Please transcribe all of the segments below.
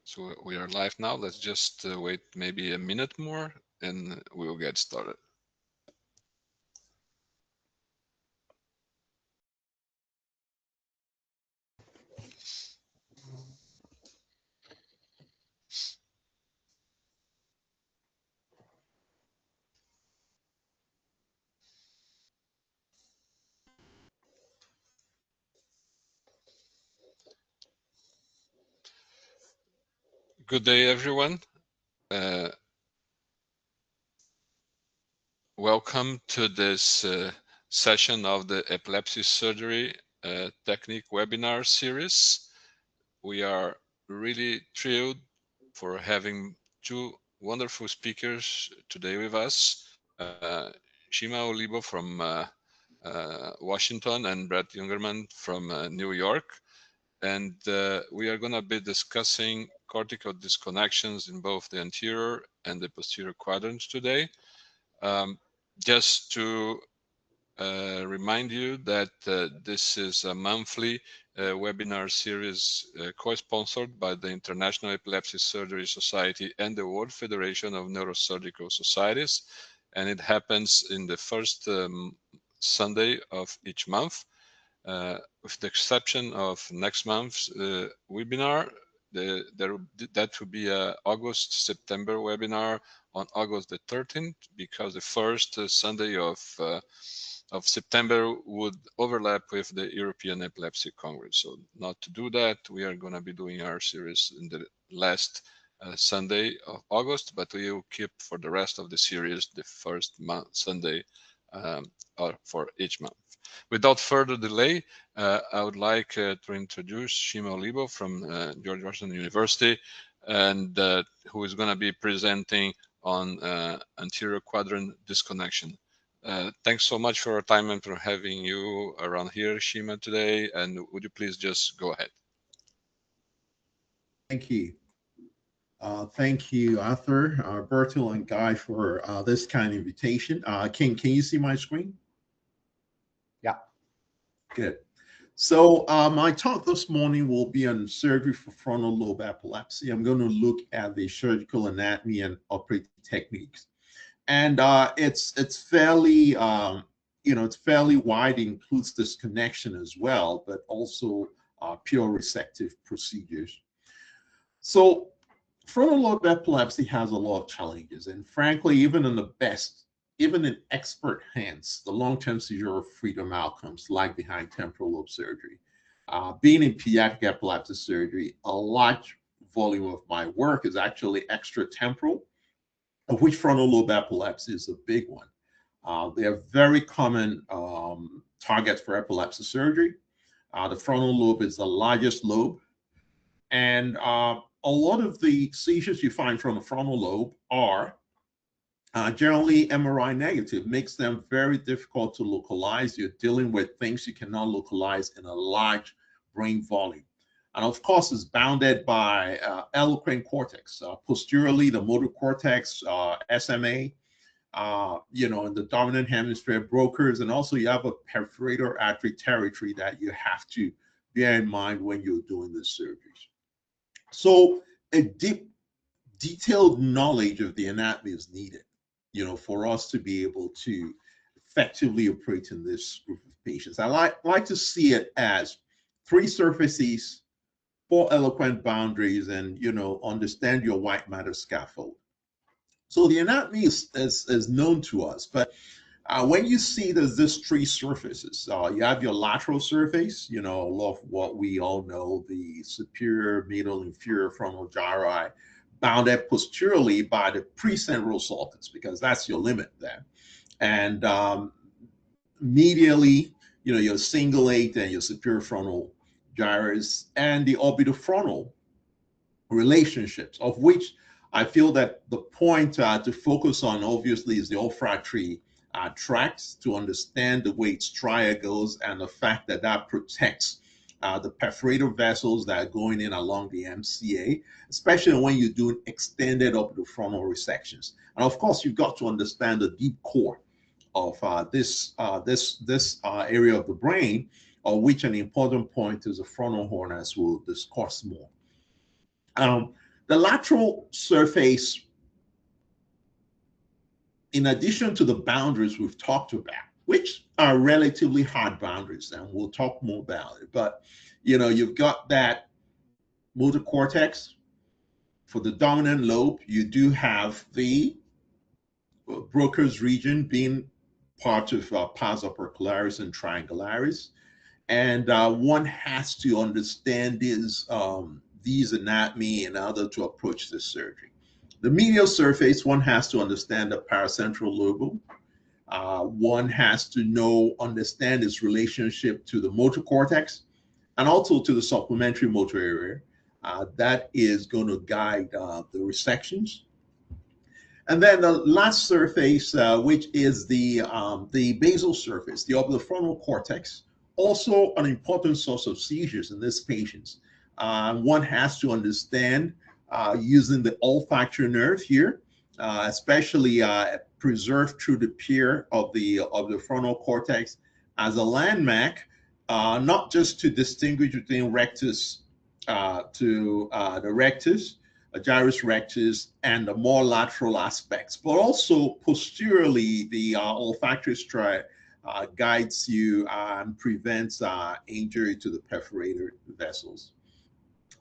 So we are live now. Let's just wait maybe a minute more and we will get started. Good day, everyone. Welcome to this session of the Epilepsy Surgery Technique webinar series. We are really thrilled for having two wonderful speakers today with us, Chima Oluigbo from Washington and Brett Youngermann from New York. And we are going to be discussing cortical disconnections in both the anterior and the posterior quadrants today. Just to remind you that this is a monthly webinar series co-sponsored by the International Epilepsy Surgery Society and the World Federation of Neurosurgical Societies, and it happens in the first Sunday of each month. With the exception of next month's webinar, that will be a August-September webinar on August the 13th, because the first Sunday of September would overlap with the European Epilepsy Congress. So not to do that, we are going to be doing our series in the last Sunday of August, but we will keep for the rest of the series the first Sunday for each month. Without further delay, I would like to introduce Chima Oluigbo from George Washington University, and who is going to be presenting on anterior quadrant disconnection. Thanks so much for your time and for having you around here, Chima, today. And would you please just go ahead? Thank you. Thank you, Arthur, Bertil, and Guy for this kind invitation. Can you see my screen? Yeah. Good. So my talk this morning will be on surgery for frontal lobe epilepsy. I'm going to look at the surgical anatomy and operating techniques, and it's fairly it's fairly wide. It includes disconnection as well, but also pure resective procedures. So frontal lobe epilepsy has a lot of challenges, and frankly, even in expert hands, the long-term seizure freedom outcomes lag behind temporal lobe surgery. Being in pediatric epilepsy surgery, a large volume of my work is actually extratemporal, of which frontal lobe epilepsy is a big one. They are very common targets for epilepsy surgery. The frontal lobe is the largest lobe, and a lot of the seizures you find from the frontal lobe are generally MRI negative, makes them very difficult to localize. You're dealing with things you cannot localize in a large brain volume. And of course, it's bounded by eloquent cortex. Posteriorly, the motor cortex, SMA, in the dominant hemisphere, Broca's, and also you have a perforator artery territory that you have to bear in mind when you're doing the surgeries. So a deep, detailed knowledge of the anatomy is needed, for us to be able to effectively operate in this group of patients. I like to see it as three surfaces, four eloquent boundaries, and understand your white matter scaffold. So the anatomy is known to us, but when you see there's this three surfaces, you have your lateral surface, a lot of what we all know, the superior, middle, inferior frontal gyri, bounded posteriorly by the precentral sulcus, because that's your limit there. And medially, your cingulate and your superior frontal gyrus, and the orbitofrontal relationships, of which I feel that the point to focus on, obviously, is the olfactory tract, to understand the way its stria goes and the fact that that protects the perforator vessels that are going in along the MCA, especially when you're doing extended orbitofrontal resections. And of course, you've got to understand the deep core of this area of the brain, of which an important point is the frontal horn, as we'll discuss more. The lateral surface, in addition to the boundaries we've talked about, which are relatively hard boundaries, and we'll talk more about it, but you've got that motor cortex. For the dominant lobe, you do have the Broca's region being part of pars opercularis and triangularis. And one has to understand these anatomy in order to approach this surgery. The medial surface, one has to understand the paracentral lobe. One has to understand its relationship to the motor cortex and also to the supplementary motor area. That is going to guide the resections. And then the last surface, which is the basal surface, the orbitofrontal cortex, also an important source of seizures in these patients. One has to understand using the olfactory nerve here, especially preserved through the pier of the frontal cortex as a landmark, not just to distinguish between rectus to the rectus, gyrus rectus, and the more lateral aspects, but also posteriorly, the olfactory striate guides you and prevents injury to the perforated vessels.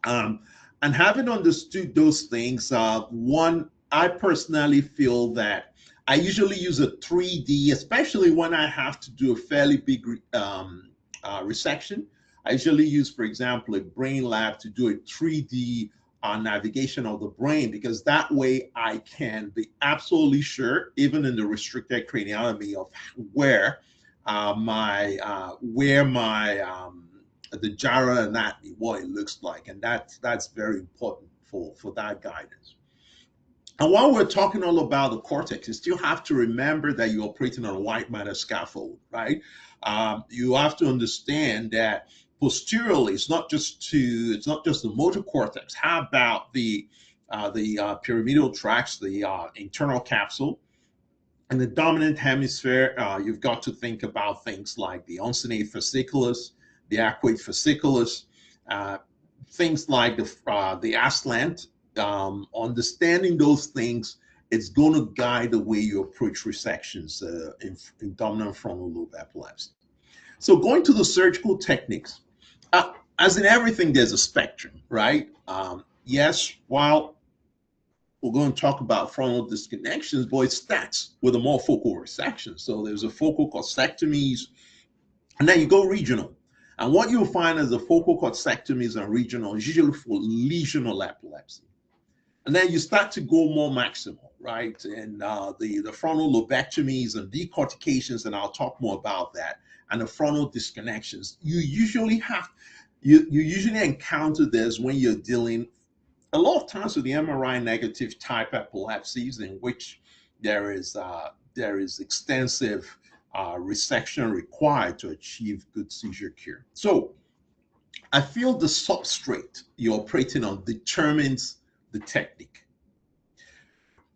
And having understood those things, I personally feel that I usually use a 3D, especially when I have to do a fairly big resection. I usually use, for example, a brain lab to do a 3D navigation of the brain, because that way I can be absolutely sure, even in the restricted craniotomy, of where the gyra anatomy, what it looks like, and that's very important for that guidance. And while we're talking all about the cortex, you still have to remember that you're operating on a white matter scaffold, right? You have to understand that posteriorly, it's not just the motor cortex. How about the pyramidal tracts, the internal capsule? In the dominant hemisphere, you've got to think about things like the uncinate fasciculus, the arcuate fasciculus, things like the aslant. Understanding those things, it's going to guide the way you approach resections in dominant frontal lobe epilepsy. So going to the surgical techniques, as in everything, there's a spectrum, right? Yes, while we're going to talk about frontal disconnections, but it starts with a more focal resection. So there's a focal cortectomies, and then you go regional. And what you'll find as the focal cortectomies and regional is usually for lesional epilepsy. And then you start to go more maximal, right? And the frontal lobectomies and decortications, and I'll talk more about that, and the frontal disconnections. You usually encounter this when you're dealing a lot of times with the MRI negative type epilepsies, in which there is extensive resection required to achieve good seizure cure. So I feel the substrate you're operating on determines the technique.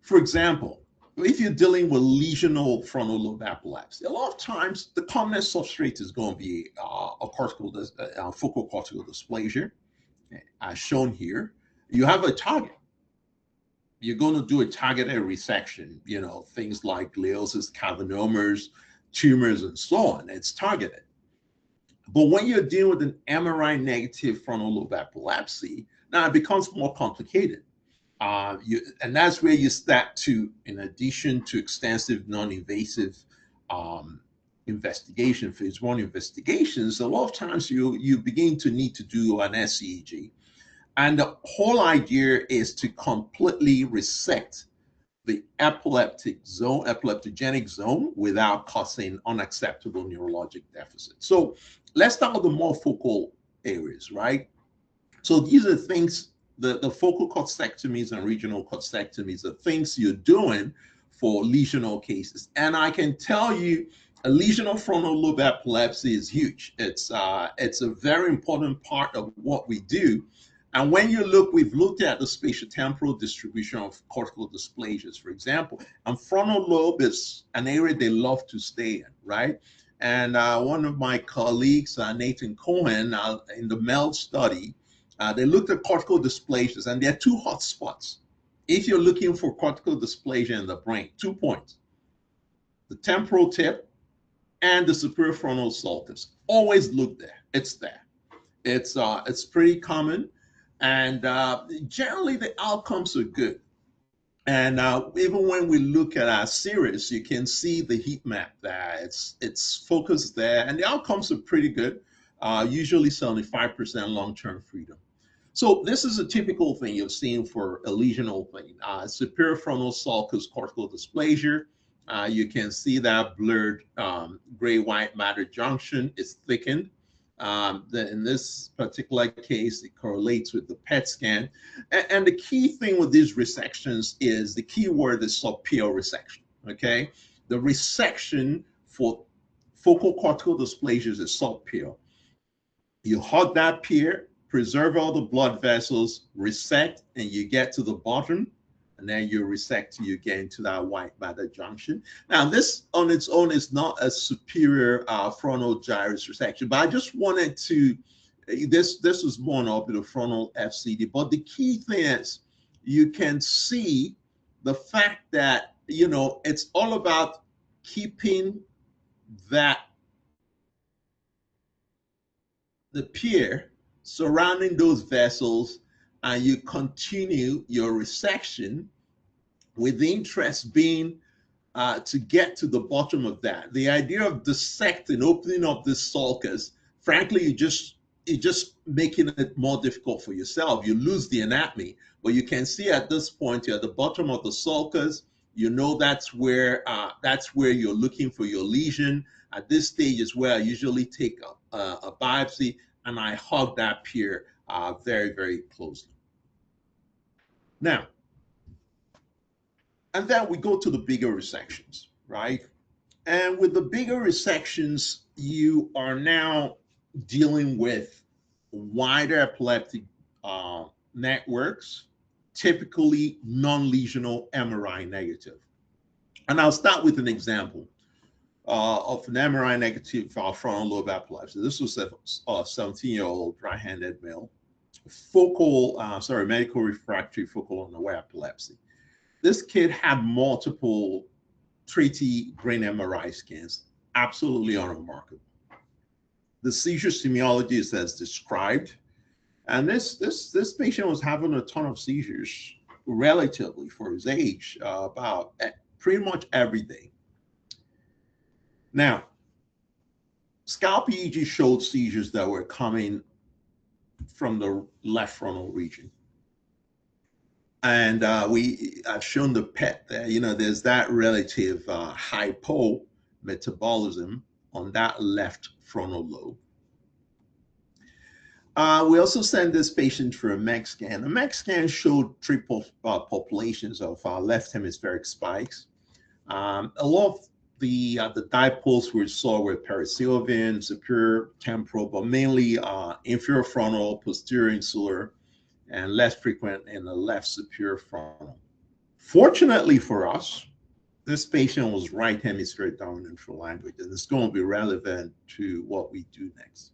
For example, if you're dealing with lesional frontal lobe epilepsy, a lot of times the commonest substrate is going to be a focal cortical dysplasia, as shown here. You have a target. You're going to do a targeted resection, things like gliosis, cavernomas, tumors, and so on. It's targeted. But when you're dealing with an MRI negative frontal lobe epilepsy, now it becomes more complicated. And that's where you start to, in addition to extensive non-invasive investigation, phase 1 investigations, a lot of times you begin to need to do an SEEG. And the whole idea is to completely resect the epileptogenic zone without causing unacceptable neurologic deficit. So let's start with the more focal areas, right? So these are things, the focal cortectomies and regional cortectomies are things you're doing for lesional cases. And I can tell you, a lesional frontal lobe epilepsy is huge. It's a very important part of what we do. And when we've looked at the spatiotemporal distribution of cortical dysplasias, for example, and frontal lobe is an area they love to stay in, right? And one of my colleagues, Nathan Cohen, in the MELD study, They looked at cortical dysplasias, and there are two hot spots. If you're looking for cortical dysplasia in the brain, 2 points: the temporal tip and the superior frontal sulcus. Always look there. It's there. It's pretty common, and generally the outcomes are good. And even when we look at our series, you can see the heat map there. It's focused there, and the outcomes are pretty good. Usually 75% long-term freedom. So this is a typical thing you've seen for a lesional thing. Superior frontal sulcus cortical dysplasia. You can see that blurred gray-white matter junction is thickened. In this particular case, it correlates with the PET scan. And the key thing with these resections is the key word is subpial resection, okay? The resection for focal cortical dysplasias is subpial. You hug that pier, preserve all the blood vessels, resect, and you get to the bottom, and then you resect till you get into that white matter junction. Now, this on its own is not a superior frontal gyrus resection, but I just wanted to, this was more of the frontal FCD, but the key thing is you can see the fact that, you know, it's all about keeping that the pier surrounding those vessels, and you continue your resection with the interest being to get to the bottom of that. The idea of dissecting, opening up this sulcus, frankly, you're just making it more difficult for yourself. You lose the anatomy, but you can see at this point you're at the bottom of the sulcus. You know that's where you're looking for your lesion. At this stage is where I usually take a biopsy, and I hug that pier very, very closely. Now, and then we go to the bigger resections, right? And with the bigger resections, you are now dealing with wider epileptic networks, typically non-lesional MRI negative. And I'll start with an example of an MRI negative frontal lobe epilepsy. This was a 17-year-old right-handed male, medical refractory focal unaware epilepsy. This kid had multiple treaty brain MRI scans, absolutely unremarkable. The seizure semiology is as described, and this patient was having a ton of seizures relatively for his age, about pretty much every day. Now, scalp EEG showed seizures that were coming from the left frontal region. And I've shown the PET there. You know, there's that relative hypo-metabolism on that left frontal lobe. We also sent this patient for a MEG scan. A MEG scan showed three populations of left hemispheric spikes. A lot of the dipoles we saw were perisylvian, superior temporal, but mainly inferior frontal, posterior insular, and less frequent in the left superior frontal. Fortunately for us, this patient was right hemisphere dominant for language, and it's going to be relevant to what we do next.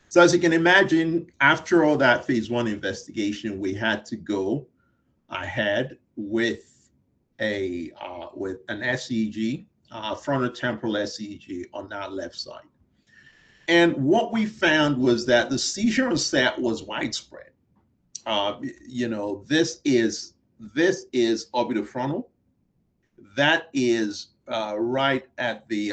So as you can imagine, after all that phase 1 investigation, we had to go ahead with an SEEG, frontotemporal SEEG on that left side. And what we found was that the seizure onset was widespread. You know, this is orbitofrontal. That is right at the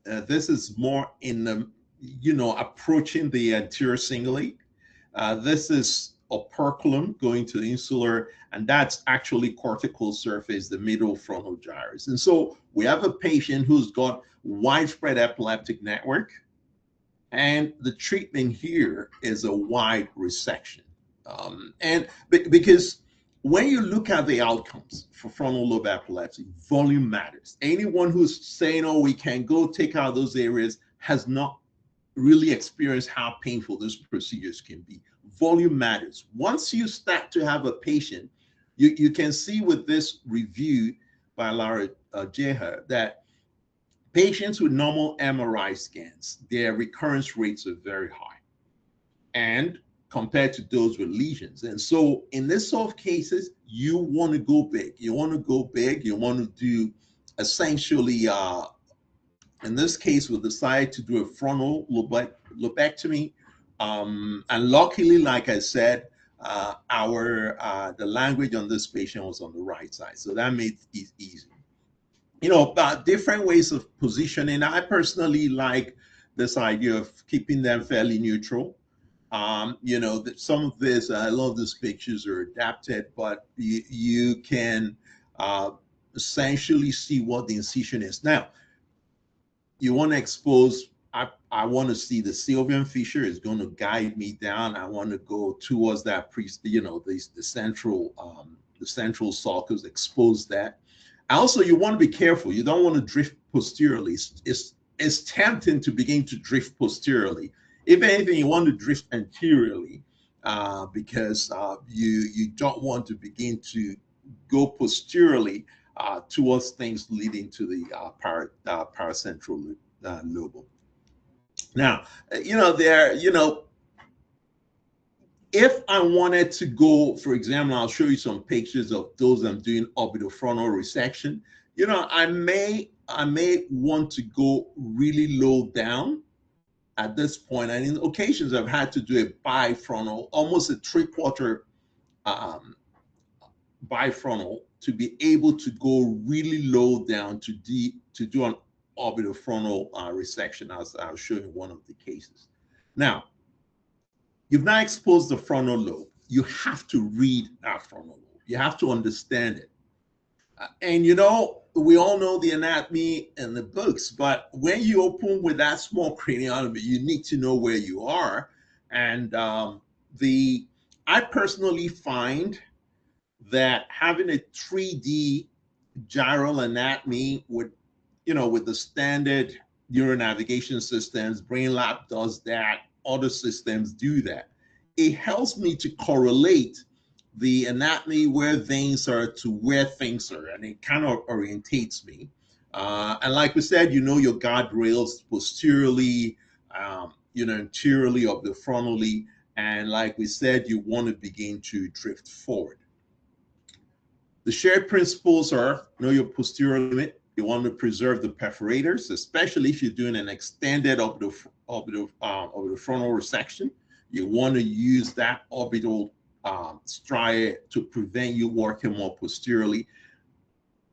this is more in the, you know, approaching the anterior cingulate. This is operculum going to insular, and that's actually cortical surface, the middle frontal gyrus. And so we have a patient who's got widespread epileptic network, and the treatment here is a wide resection. And because when you look at the outcomes for frontal lobe epilepsy, volume matters. Anyone who's saying, oh, we can go take out those areas has not really experienced how painful those procedures can be. Volume matters. Once you start to have a patient, you can see with this review by Lara Jeher that patients with normal MRI scans, their recurrence rates are very high. and compared to those with lesions. And so in this sort of cases, you want to go big. You want to go big. You want to do essentially, in this case, we decided to do a frontal lobectomy. And luckily, like I said, the language on this patient was on the right side. So that made it easy. About different ways of positioning. I personally like this idea of keeping them fairly neutral. Some of this, I love these pictures are adapted, but you can essentially see what the incision is. Now, you want to expose, I want to see the sylvian fissure is going to guide me down. I want to go towards that the central sulcus, expose that. Also, you want to be careful. You don't want to drift posteriorly. It's tempting to begin to drift posteriorly. If anything, you want to drift anteriorly because you don't want to begin to go posteriorly towards things leading to the paracentral lobe. Now, if I wanted to go, for example, I'll show you some pictures of those I'm doing orbitofrontal resection. I may want to go really low down at this point. And in occasions, I've had to do a bifrontal, almost a three-quarter bifrontal, to be able to go really low down to do an orbitofrontal resection, as I'll show you one of the cases. Now, you've now exposed the frontal lobe. You have to read that frontal lobe. You have to understand it. And we all know the anatomy in the books, but when you open with that small craniotomy, you need to know where you are. And I personally find that having a 3D gyral anatomy with the standard neuronavigation systems, BrainLab does that, other systems do that. It helps me to correlate the anatomy where veins are to where things are, and it kind of orientates me. And like we said, your guardrails posteriorly, anteriorly, orbitofrontally, and like we said, you want to begin to drift forward. The shared principles are know your posterior limit. You want to preserve the perforators, especially if you're doing an extended orbitofrontal resection. You want to use that orbital stria to prevent you working more posteriorly.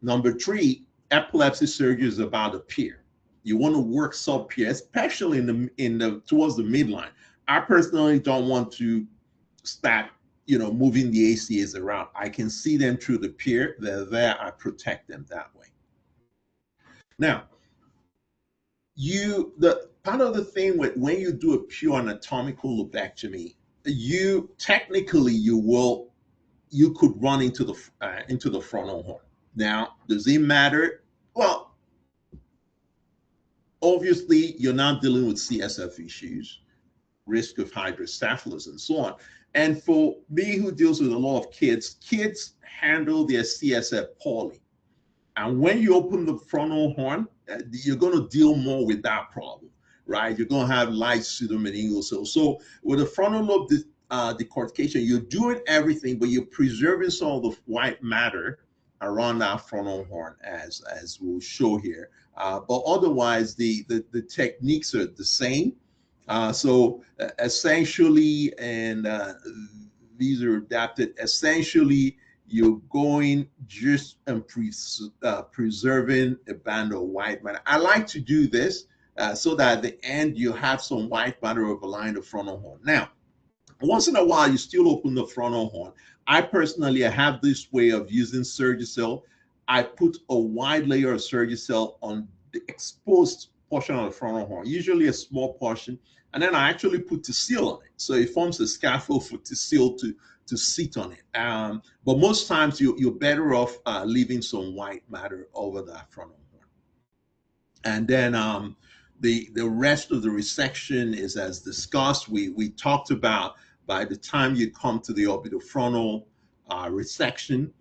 Number 3, epilepsy surgery is about a pier. You want to work sub-pier, especially towards the midline. I personally don't want to start moving the ACAs around. I can see them through the pier. They're there. I protect them that way. Now, part of the thing when you do a pure anatomical lobectomy, you could run into the frontal horn. Now, does it matter? Well, obviously, you're not dealing with CSF issues, risk of hydrocephalus, and so on. And for me, who deals with a lot of kids handle their CSF poorly. And when you open the frontal horn, you're going to deal more with that problem, right? You're going to have light pseudomeningeal cells. So with the frontal lobe decortication, you're doing everything, but you're preserving some of the white matter around that frontal horn, as we'll show here. But otherwise, the techniques are the same. So essentially, and these are adapted, essentially, you're going just and preserving a band of white matter. I like to do this so that at the end you have some white matter overlying the frontal horn. Now, once in a while, you still open the frontal horn. I personally have this way of using Surgicel. I put a wide layer of Surgicel on the exposed portion of the frontal horn, usually a small portion, and then I actually put Tecile on it. So it forms a scaffold for Tecile to sit on it. But most times you're better off leaving some white matter over that frontal horn. And then the rest of the resection is as discussed. We talked about by the time you come to the orbitofrontal resection,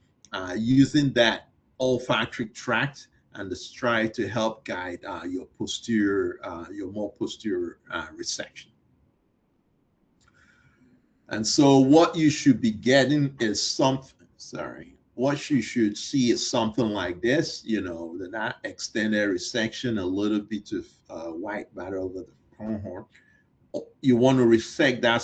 using that olfactory tract and the stride to help guide your more posterior resection. And so what you should be getting is something, sorry, what you should see is something like this, that extended resection, a little bit of white matter over the pronghorn. You want to resect that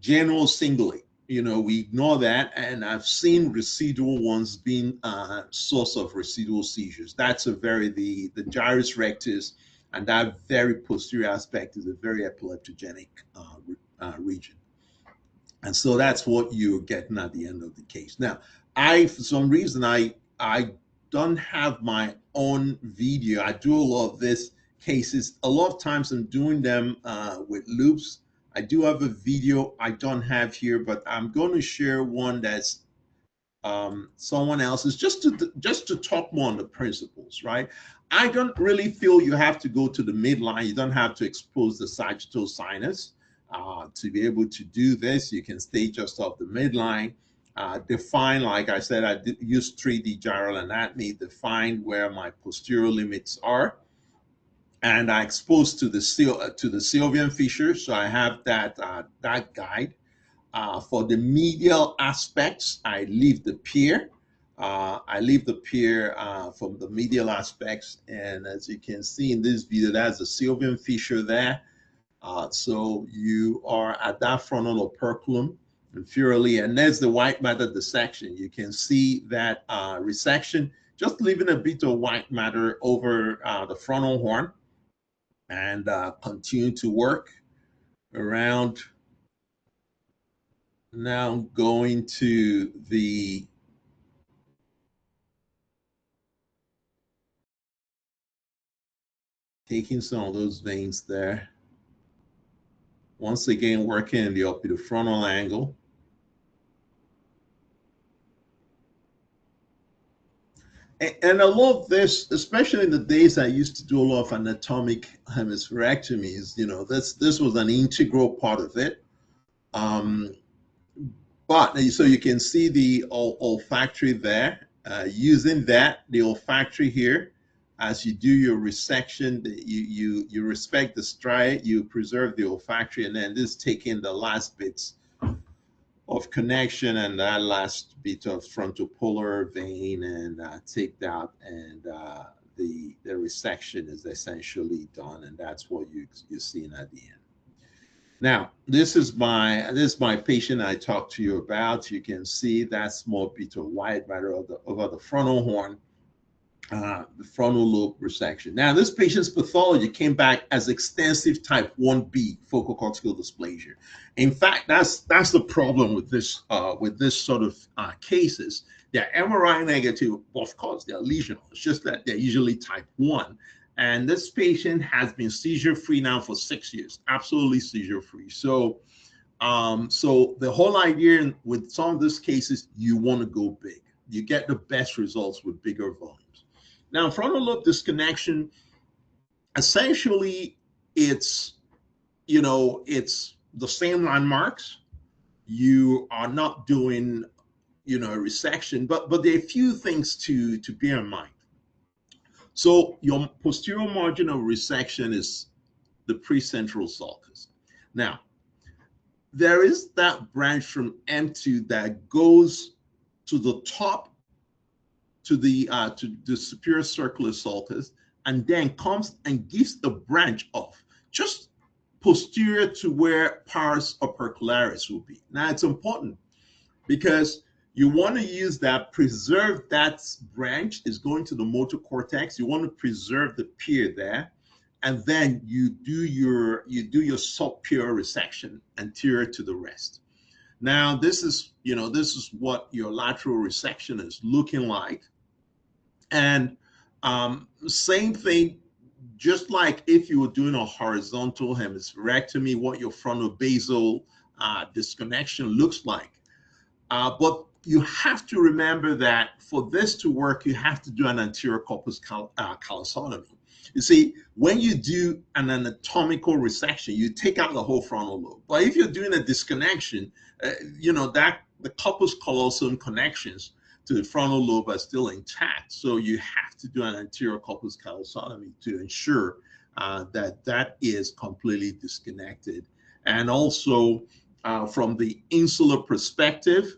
general cingulate. We ignore that, and I've seen residual ones being a source of residual seizures. That's the gyrus rectus, and that very posterior aspect is a very epileptogenic region. And so that's what you're getting at the end of the case. Now, for some reason, I don't have my own video. I do a lot of this cases. A lot of times I'm doing them with loops. I do have a video I don't have here, but I'm going to share one that's someone else's, just to talk more on the principles, right? I don't really feel you have to go to the midline. You don't have to expose the sagittal sinus to be able to do this. You can stay just off the midline. Define, like I said, I use 3D gyral anatomy, define where my posterior limits are. And I expose to the sylvian fissure, so I have that guide. For the medial aspects, I leave the pier. From the medial aspects, and as you can see in this video, that's a sylvian fissure there. So you are at that frontal operculum inferiorly, and there's the white matter dissection. You can see that resection, just leaving a bit of white matter over the frontal horn, and continue to work around. Now going to taking some of those veins there. Once again, working in the occipitofrontal angle. And a lot of this, especially in the days I used to do a lot of anatomic hemispherectomies, this was an integral part of it. But so you can see the olfactory there, using the olfactory here, as you do your resection, you respect the striate, you preserve the olfactory, and then this taking the last bits of connection and that last bit of frontopolar vein and take that, and the resection is essentially done, and that's what you're seeing at the end. Now, this is my patient I talked to you about. You can see that small bit of white matter over the frontal horn, the frontal lobe resection. Now, this patient's pathology came back as extensive type 1B focal cortical dysplasia. In fact, that's the problem with this sort of cases. They're MRI negative, of course, they're lesional. It's just that they're usually type 1. And this patient has been seizure-free now for 6 years, absolutely seizure-free. So, so the whole idea with some of these cases, you want to go big. You get the best results with bigger volumes. Now, frontal lobe disconnection, essentially, it's the same landmarks. You are not doing, a resection, but there are a few things to bear in mind. So your posterior margin of resection is the precentral sulcus. Now, there is that branch from M2 that goes to the top, to the superior circular sulcus, and then comes and gives the branch off, just posterior to where pars opercularis will be. Now, it's important because you want to use that, preserve that branch is going to the motor cortex. You want to preserve the pier there, and then you do your subpier resection anterior to the rest. Now, this is what your lateral resection is looking like, and same thing. Just like if you were doing a horizontal hemispherectomy, what your frontal-basal disconnection looks like. But you have to remember that for this to work, you have to do an anterior corpus callosotomy. You see, when you do an anatomical resection, you take out the whole frontal lobe. But if you're doing a disconnection, that the corpus callosum connections to the frontal lobe are still intact. So you have to do an anterior corpus callosotomy to ensure that is completely disconnected. And also, from the insular perspective,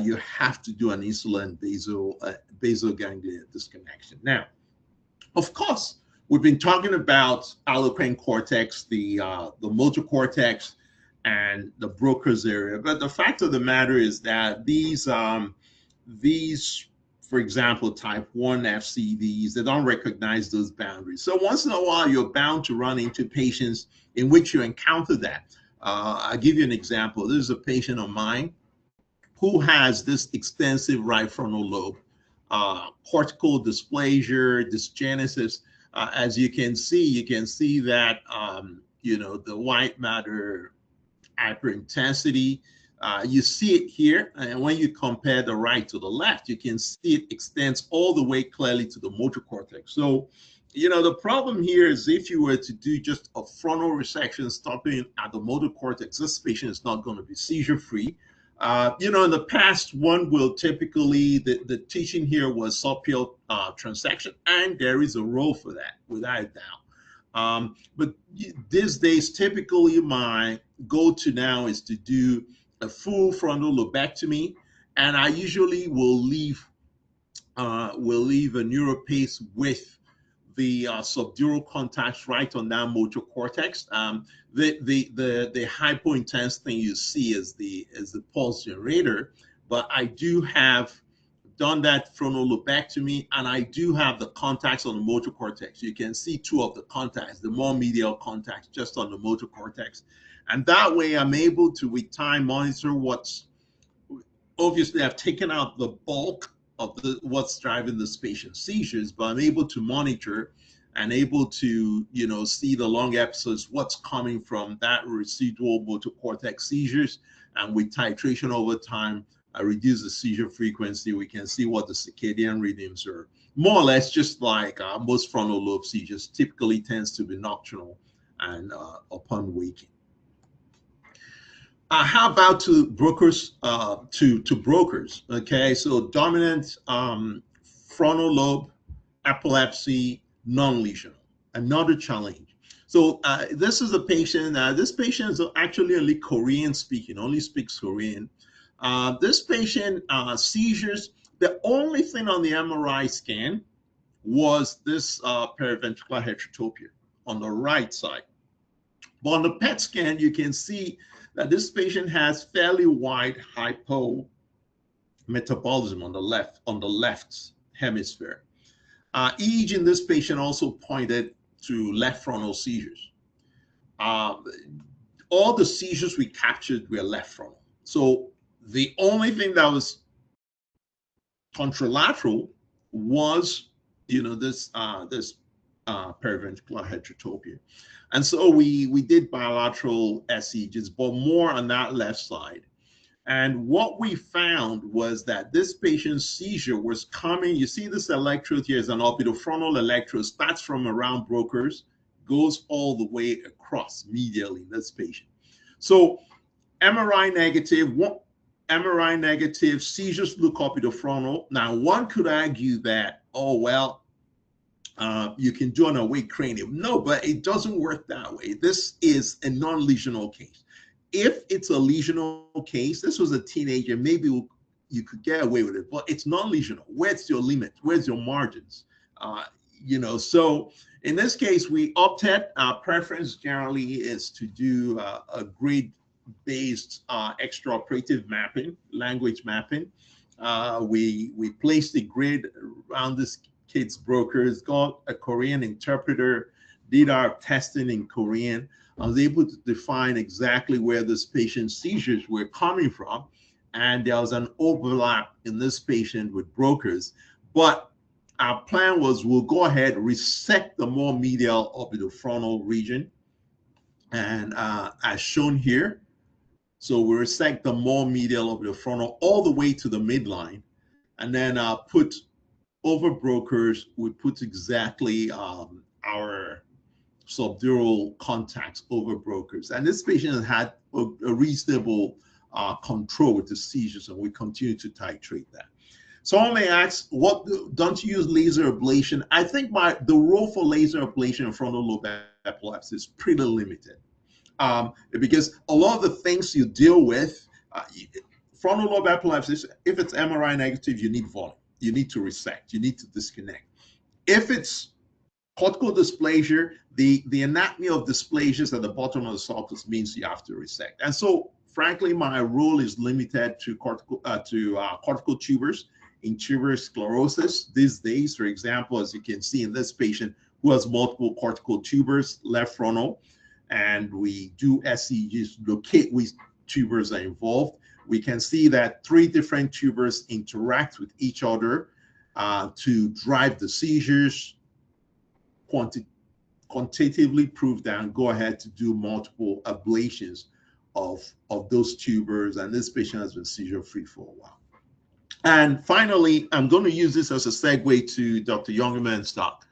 you have to do an insular and basal ganglia disconnection. Now, of course, we've been talking about allocrine cortex, the motor cortex, and the Broca's area. But the fact of the matter is that these, for example, type 1 FCDs, they don't recognize those boundaries. So once in a while, you're bound to run into patients in which you encounter that. I'll give you an example. This is a patient of mine who has this extensive right frontal lobe, cortical dysplasia, dysgenesis. As you can see that, the white matter hyperintensity. You see it here, and when you compare the right to the left, you can see it extends all the way clearly to the motor cortex. So, the problem here is if you were to do just a frontal resection stopping at the motor cortex, this patient is not going to be seizure-free. In the past, one will typically, the teaching here was subfield transection, and there is a role for that, without a doubt. But these days, typically my go-to now is to do a full frontal lobectomy, and I usually will leave a neuropace with the subdural contacts right on that motor cortex. The hypointense thing you see is the pulse generator, but I do have done that frontal lobectomy, and I do have the contacts on the motor cortex. You can see two of the contacts, the more medial contacts just on the motor cortex. And that way I'm able to, with time, monitor what's, obviously I've taken out the bulk of what's driving this patient's seizures, but I'm able to monitor and able to, see the long episodes, what's coming from that residual motor cortex seizures. And with titration over time, I reduce the seizure frequency. We can see what the circadian rhythms are. More or less just like most frontal lobe seizures, typically tends to be nocturnal and upon waking. How about to brokers? To brokers, okay? So dominant frontal lobe, epilepsy, non-lesional. Another challenge. So this is a patient. This patient is actually only Korean speaking, only speaks Korean. This patient seizures. The only thing on the MRI scan was this periventricular heterotopia on the right side. But on the PET scan, you can see that this patient has fairly wide hypo metabolism on the left hemisphere. EEG in this patient also pointed to left frontal seizures. All the seizures we captured were left frontal. So the only thing that was contralateral was, this periventricular heterotopia. And so we did bilateral SEGs, but more on that left side. And what we found was that this patient's seizure was coming. You see this electrode here is an orbitofrontal electrode, starts from around Broca's, goes all the way across medially in this patient. So MRI negative, seizures look orbitofrontal. Now, one could argue that, oh, well, you can do an awake cranium. No, but it doesn't work that way. This is a non-lesional case. If it's a lesional case, this was a teenager, maybe you could get away with it, but it's non-lesional. Where's your limit? Where's your margins? So in this case, we opted, our preference generally is to do a grade-based extraoperative mapping, language mapping. We placed the grade around this kid's Broca's, got a Korean interpreter, did our testing in Korean. I was able to define exactly where this patient's seizures were coming from. And there was an overlap in this patient with Broca's. But our plan was we'll go ahead, resect the more medial orbitofrontal region. And as shown here, so we resect the more medial orbitofrontal all the way to the midline. And then put over Broca's, we put exactly our subdural contacts over Broca's. And this patient had a reasonable control with the seizures, and we continue to titrate that. Someone may ask, what don't you use laser ablation? I think the role for laser ablation in frontal lobe epilepsy is pretty limited. because a lot of the things you deal with, frontal lobe epilepsy, if it's MRI negative, you need volume. You need to resect. You need to disconnect. If it's cortical dysplasia, the anatomy of dysplasias at the bottom of the sulcus means you have to resect. And so, frankly, my role is limited to cortical tubers in tuberous sclerosis these days. For example, as you can see in this patient who has multiple cortical tubers, left frontal, and we do SEGs, locate which tubers are involved. We can see that 3 different tubers interact with each other to drive the seizures, quantitatively prove that, and go ahead to do multiple ablations of those tubers. And this patient has been seizure free for a while. And finally, I'm going to use this as a segue to Dr. Youngermann's talk.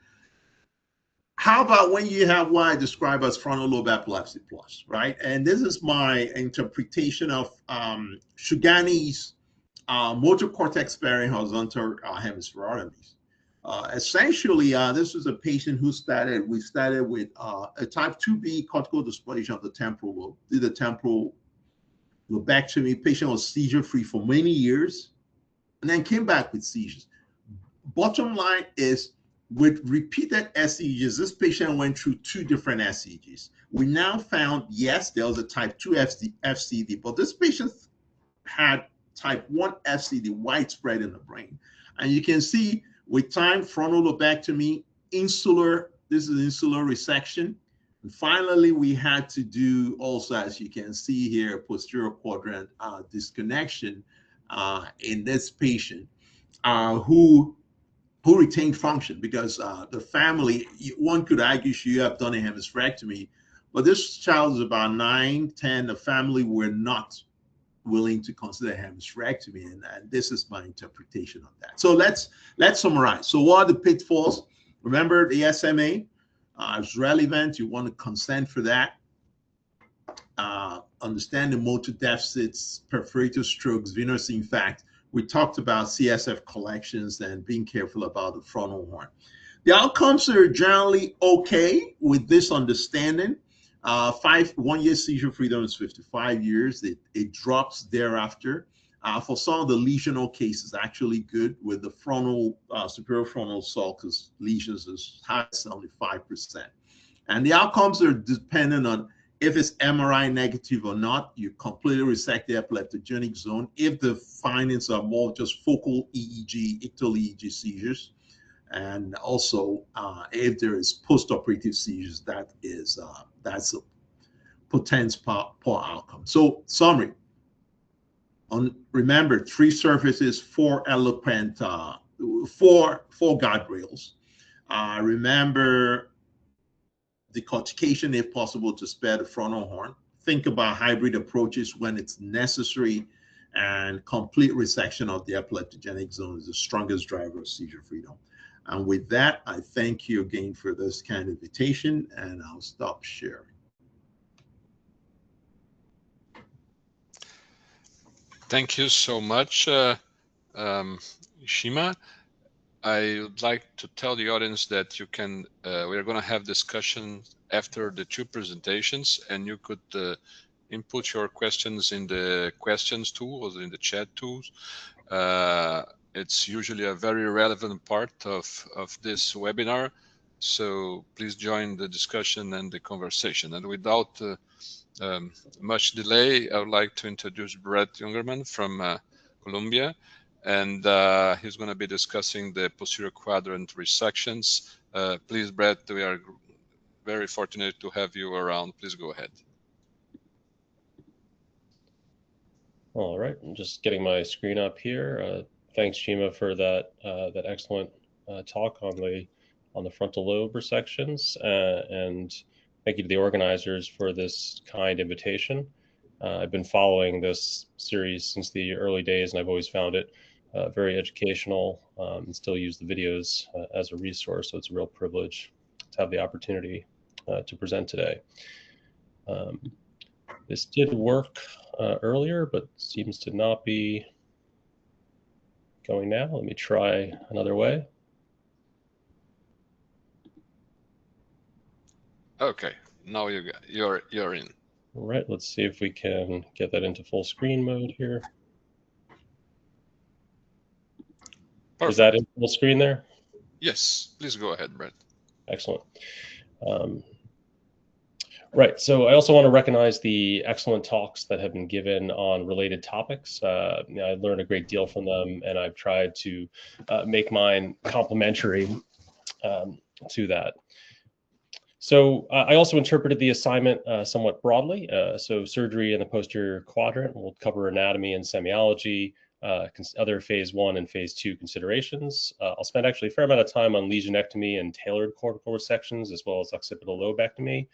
How about when you have what I describe as frontal lobe epilepsy plus, right? And this is my interpretation of Shugani's motor cortex sparing horizontal hemispherotomies. Essentially, this was a patient who we started with a type 2B cortical dysplasia of the temporal lobe, did a temporal lobectomy. Patient was seizure free for many years and then came back with seizures. Bottom line is, with repeated SEGs, this patient went through 2 different SEGs. We now found, yes, there was a type 2 FCD, but this patient had type 1 FCD widespread in the brain. And you can see with time, frontal lobectomy, insular, this is insular resection. And finally, we had to do also, as you can see here, posterior quadrant disconnection in this patient who retained function, because the family, one could argue should have done a hemispherectomy, but this child is about 9, 10, the family were not willing to consider hemispherectomy, and this is my interpretation of that. So let's summarize. So what are the pitfalls? Remember, the SMA is relevant. You want to consent for that. Understand the motor deficits, perforated strokes, venous infarct. We talked about CSF collections and being careful about the frontal horn. The outcomes are generally okay with this understanding. 1 year seizure freedom is 55 years. It drops thereafter. For some of the lesional cases, actually good, with the frontal, superior frontal sulcus lesions as high as 75%. And the outcomes are dependent on if it's MRI negative or not. You completely resect the epileptogenic zone. If the findings are more just focal EEG, ictal EEG seizures, and also if there is post-operative seizures, that's a potential poor outcome. So summary. Remember, 3 surfaces, 4 eloquent, 4 guardrails. Remember decortication if possible to spare the frontal horn. Think about hybrid approaches when it's necessary, and complete resection of the epileptogenic zone is the strongest driver of seizure freedom. And with that, I thank you again for this kind of invitation, and I'll stop sharing. Thank you so much, Chima. I would like to tell the audience that you can, we're going to have discussion after the 2 presentations, and you could input your questions in the questions tool or in the chat tools. It's usually a very relevant part of this webinar, so please join the discussion and the conversation. And without much delay, I would like to introduce Brett Youngermann from Columbia, and he's going to be discussing the posterior quadrant resections. Please, Brett, we are very fortunate to have you around. Please go ahead. All right, I'm just getting my screen up here. Thanks, Chima, for that excellent talk on the frontal lobe resections, and thank you to the organizers for this kind invitation. I've been following this series since the early days, and I've always found it very educational, and still use the videos as a resource. So it's a real privilege to have the opportunity to present today. This did work earlier, but seems to not be going now. Let me try another way. Okay, now you're in. All right, let's see if we can get that into full screen mode here. Perfect. Is that in full screen there? Yes, please go ahead, Brett. Excellent. Right, so I also want to recognize the excellent talks that have been given on related topics. I learned a great deal from them, and I've tried to make mine complementary to that. So I also interpreted the assignment somewhat broadly. So surgery in the posterior quadrant will cover anatomy and semiology, other phase 1 and phase 2 considerations. I'll spend actually a fair amount of time on lesionectomy and tailored cortical resections, as well as occipital lobectomy.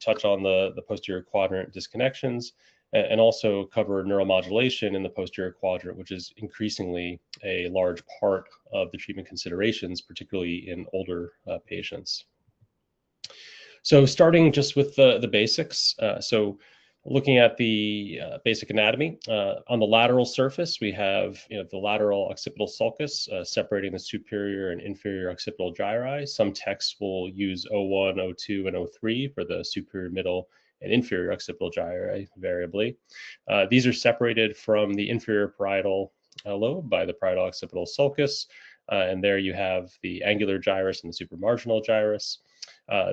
Touch on the posterior quadrant disconnections, and also cover neuromodulation in the posterior quadrant, which is increasingly a large part of the treatment considerations, particularly in older patients. So starting just with the basics. So looking at the basic anatomy, on the lateral surface, we have the lateral occipital sulcus separating the superior and inferior occipital gyri. Some texts will use O1, O2, and O3 for the superior, middle, and inferior occipital gyri variably. These are separated from the inferior parietal lobe by the parietal occipital sulcus. And there you have the angular gyrus and the supramarginal gyrus.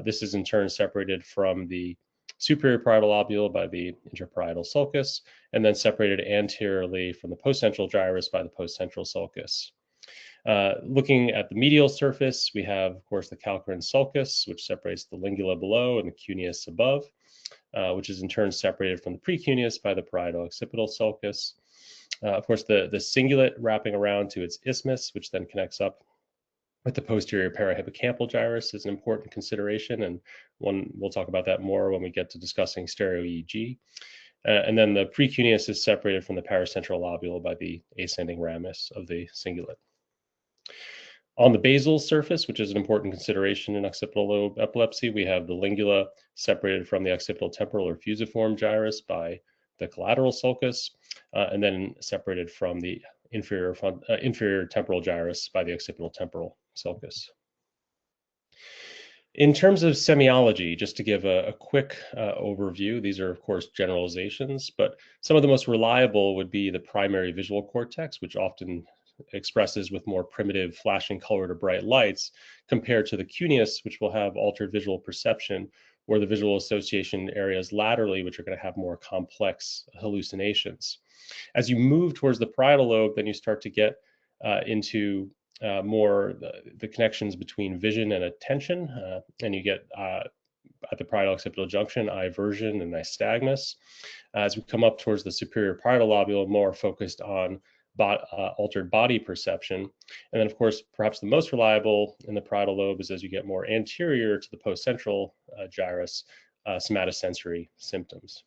This is in turn separated from the superior parietal lobule by the interparietal sulcus, and then separated anteriorly from the postcentral gyrus by the postcentral sulcus. Looking at the medial surface, we have, of course, the calcarine sulcus, which separates the lingula below and the cuneus above, which is in turn separated from the precuneus by the parietal occipital sulcus. Of course, the cingulate wrapping around to its isthmus, which then connects up with the posterior parahippocampal gyrus, is an important consideration, and we'll talk about that more when we get to discussing stereo EEG. And then the precuneus is separated from the paracentral lobule by the ascending ramus of the cingulate. On the basal surface, which is an important consideration in occipital lobe epilepsy, we have the lingula separated from the occipital temporal or fusiform gyrus by the collateral sulcus, and then separated from the inferior temporal gyrus by the occipital temporal sulcus. In terms of semiology, just to give a quick overview, these are of course generalizations, but some of the most reliable would be the primary visual cortex, which often expresses with more primitive flashing colored or bright lights, compared to the cuneus, which will have altered visual perception, or the visual association areas laterally, which are going to have more complex hallucinations. As you move towards the parietal lobe, then you start to get into more the connections between vision and attention, and you get at the parietal occipital junction, eversion and nystagmus. As we come up towards the superior parietal lobule, more focused on altered body perception. And then, of course, perhaps the most reliable in the parietal lobe is as you get more anterior to the postcentral gyrus, somatosensory symptoms.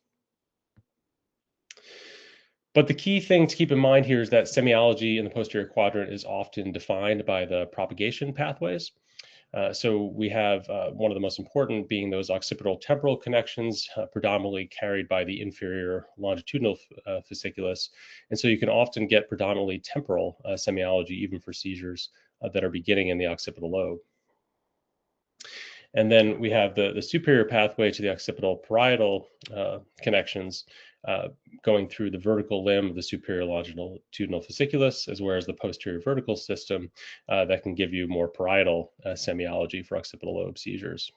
But the key thing to keep in mind here is that semiology in the posterior quadrant is often defined by the propagation pathways. So we have one of the most important being those occipital temporal connections, predominantly carried by the inferior longitudinal fasciculus. And so you can often get predominantly temporal semiology even for seizures that are beginning in the occipital lobe. And then we have the superior pathway to the occipital parietal connections going through the vertical limb of the superior longitudinal fasciculus, as well as the posterior vertical system that can give you more parietal semiology for occipital lobe seizures.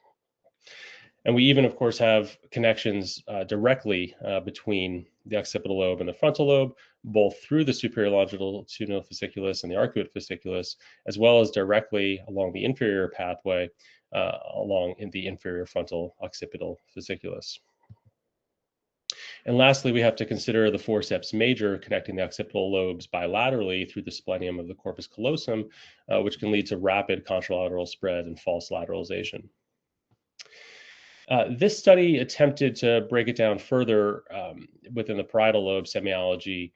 And we even, of course, have connections directly between the occipital lobe and the frontal lobe, both through the superior longitudinal fasciculus and the arcuate fasciculus, as well as directly along the inferior pathway along in the inferior frontal occipital fasciculus. And lastly, we have to consider the forceps major connecting the occipital lobes bilaterally through the splenium of the corpus callosum, which can lead to rapid contralateral spread and false lateralization. This study attempted to break it down further within the parietal lobe semiology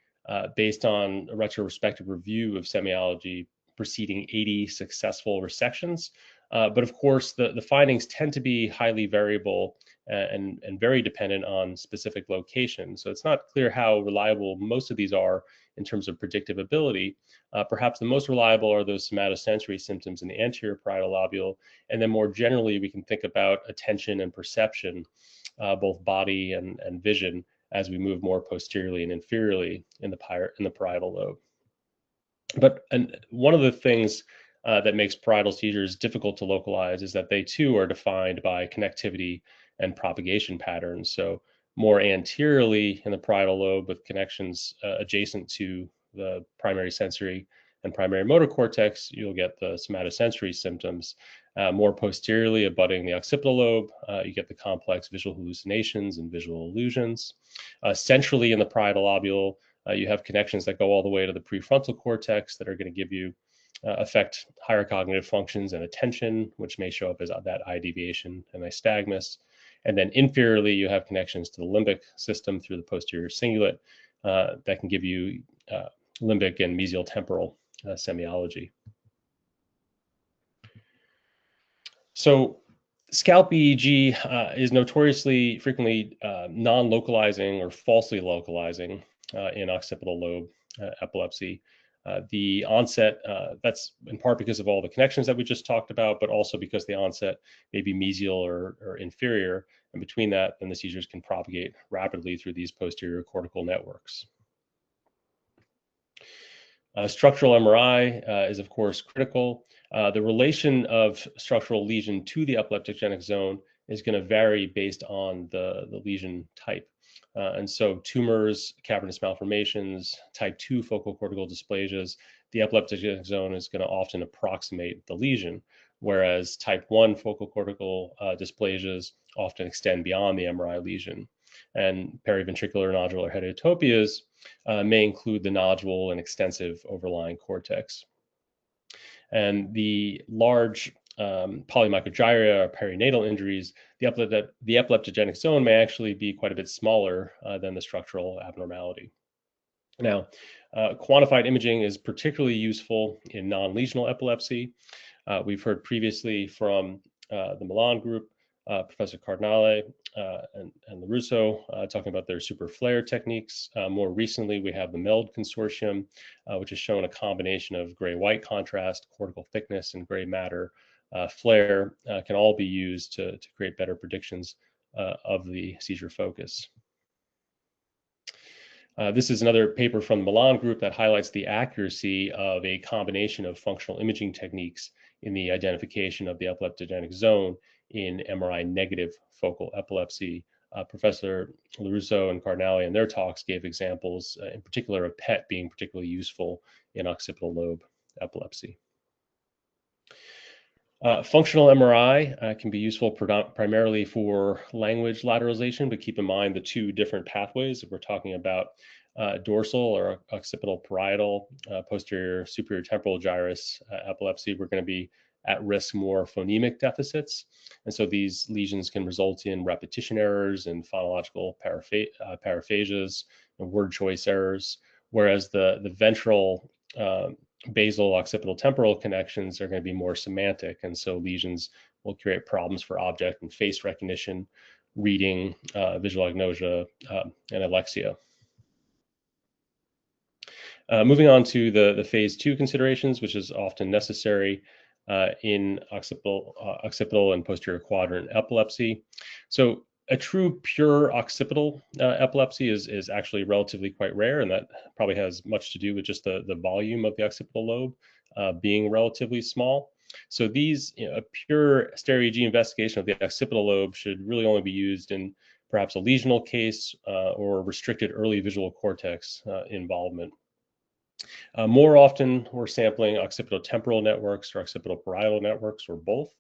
based on a retrospective review of semiology preceding 80 successful resections. But of course, the findings tend to be highly variable and very dependent on specific location. So it's not clear how reliable most of these are in terms of predictive ability. Perhaps the most reliable are those somatosensory symptoms in the anterior parietal lobule. And then more generally, we can think about attention and perception both body and vision as we move more posteriorly and inferiorly in the parietal lobe. But one of the things that makes parietal seizures difficult to localize is that they too are defined by connectivity and propagation patterns. So more anteriorly in the parietal lobe with connections adjacent to the primary sensory and primary motor cortex, you'll get the somatosensory symptoms. More posteriorly abutting the occipital lobe, you get the complex visual hallucinations and visual illusions. Centrally in the parietal lobule, you have connections that go all the way to the prefrontal cortex that are going to give you affect higher cognitive functions and attention, which may show up as that eye deviation and nystagmus. And then inferiorly, you have connections to the limbic system through the posterior cingulate that can give you limbic and mesial temporal semiology. So scalp EEG is notoriously frequently non-localizing or falsely localizing in occipital lobe epilepsy. The onset, that's in part because of all the connections that we just talked about, but also because the onset may be mesial or inferior. And between that, then the seizures can propagate rapidly through these posterior cortical networks. Structural MRI is, of course, critical. The relation of structural lesion to the epileptogenic zone is going to vary based on the lesion type. And so tumors, cavernous malformations, type 2 focal cortical dysplasias, the epileptogenic zone is going to often approximate the lesion, whereas type 1 focal cortical dysplasias often extend beyond the MRI lesion. And periventricular nodular heterotopias may include the nodule and extensive overlying cortex. And the large polymicrogyria or perinatal injuries, the epileptogenic zone may actually be quite a bit smaller than the structural abnormality. Now, quantified imaging is particularly useful in non-lesional epilepsy. We've heard previously from the Milan group, Professor Cardinale and LaRusso talking about their super flare techniques. More recently, we have the MELD consortium, which has shown a combination of gray-white contrast, cortical thickness, and gray matter flare can all be used to create better predictions of the seizure focus. This is another paper from the Milan group that highlights the accuracy of a combination of functional imaging techniques in the identification of the epileptogenic zone in MRI negative focal epilepsy. Professor LaRusso and Cardinale in their talks gave examples, in particular of PET being particularly useful in occipital lobe epilepsy. Functional MRI can be useful primarily for language lateralization, but keep in mind the two different pathways. If we're talking about dorsal or occipital parietal, posterior superior temporal gyrus epilepsy, we're going to be at risk more phonemic deficits. And so these lesions can result in repetition errors and phonological paraphasias and word choice errors, whereas the ventral basal occipital temporal connections are going to be more semantic, and so lesions will create problems for object and face recognition, reading, visual agnosia, and alexia. Moving on to the phase 2 considerations, which is often necessary in occipital and posterior quadrant epilepsy. So a true pure occipital epilepsy is actually relatively quite rare, and that probably has much to do with just the volume of the occipital lobe being relatively small. So these, a pure stereo EEG investigation of the occipital lobe should really only be used in perhaps a lesional case or restricted early visual cortex involvement. More often, we're sampling occipital-temporal networks or occipital-parietal networks, or both.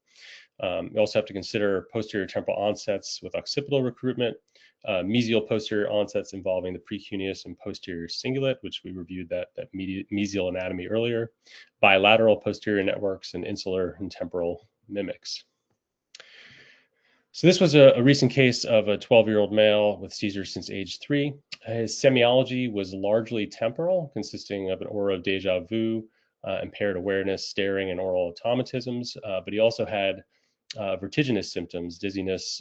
We also have to consider posterior temporal onsets with occipital recruitment, mesial posterior onsets involving the precuneus and posterior cingulate, which we reviewed that mesial anatomy earlier, bilateral posterior networks, and insular and temporal mimics. So this was a recent case of a 12-year-old male with seizures since age 3. His semiology was largely temporal, consisting of an aura of deja vu, impaired awareness, staring, and oral automatisms, but he also had vertiginous symptoms, dizziness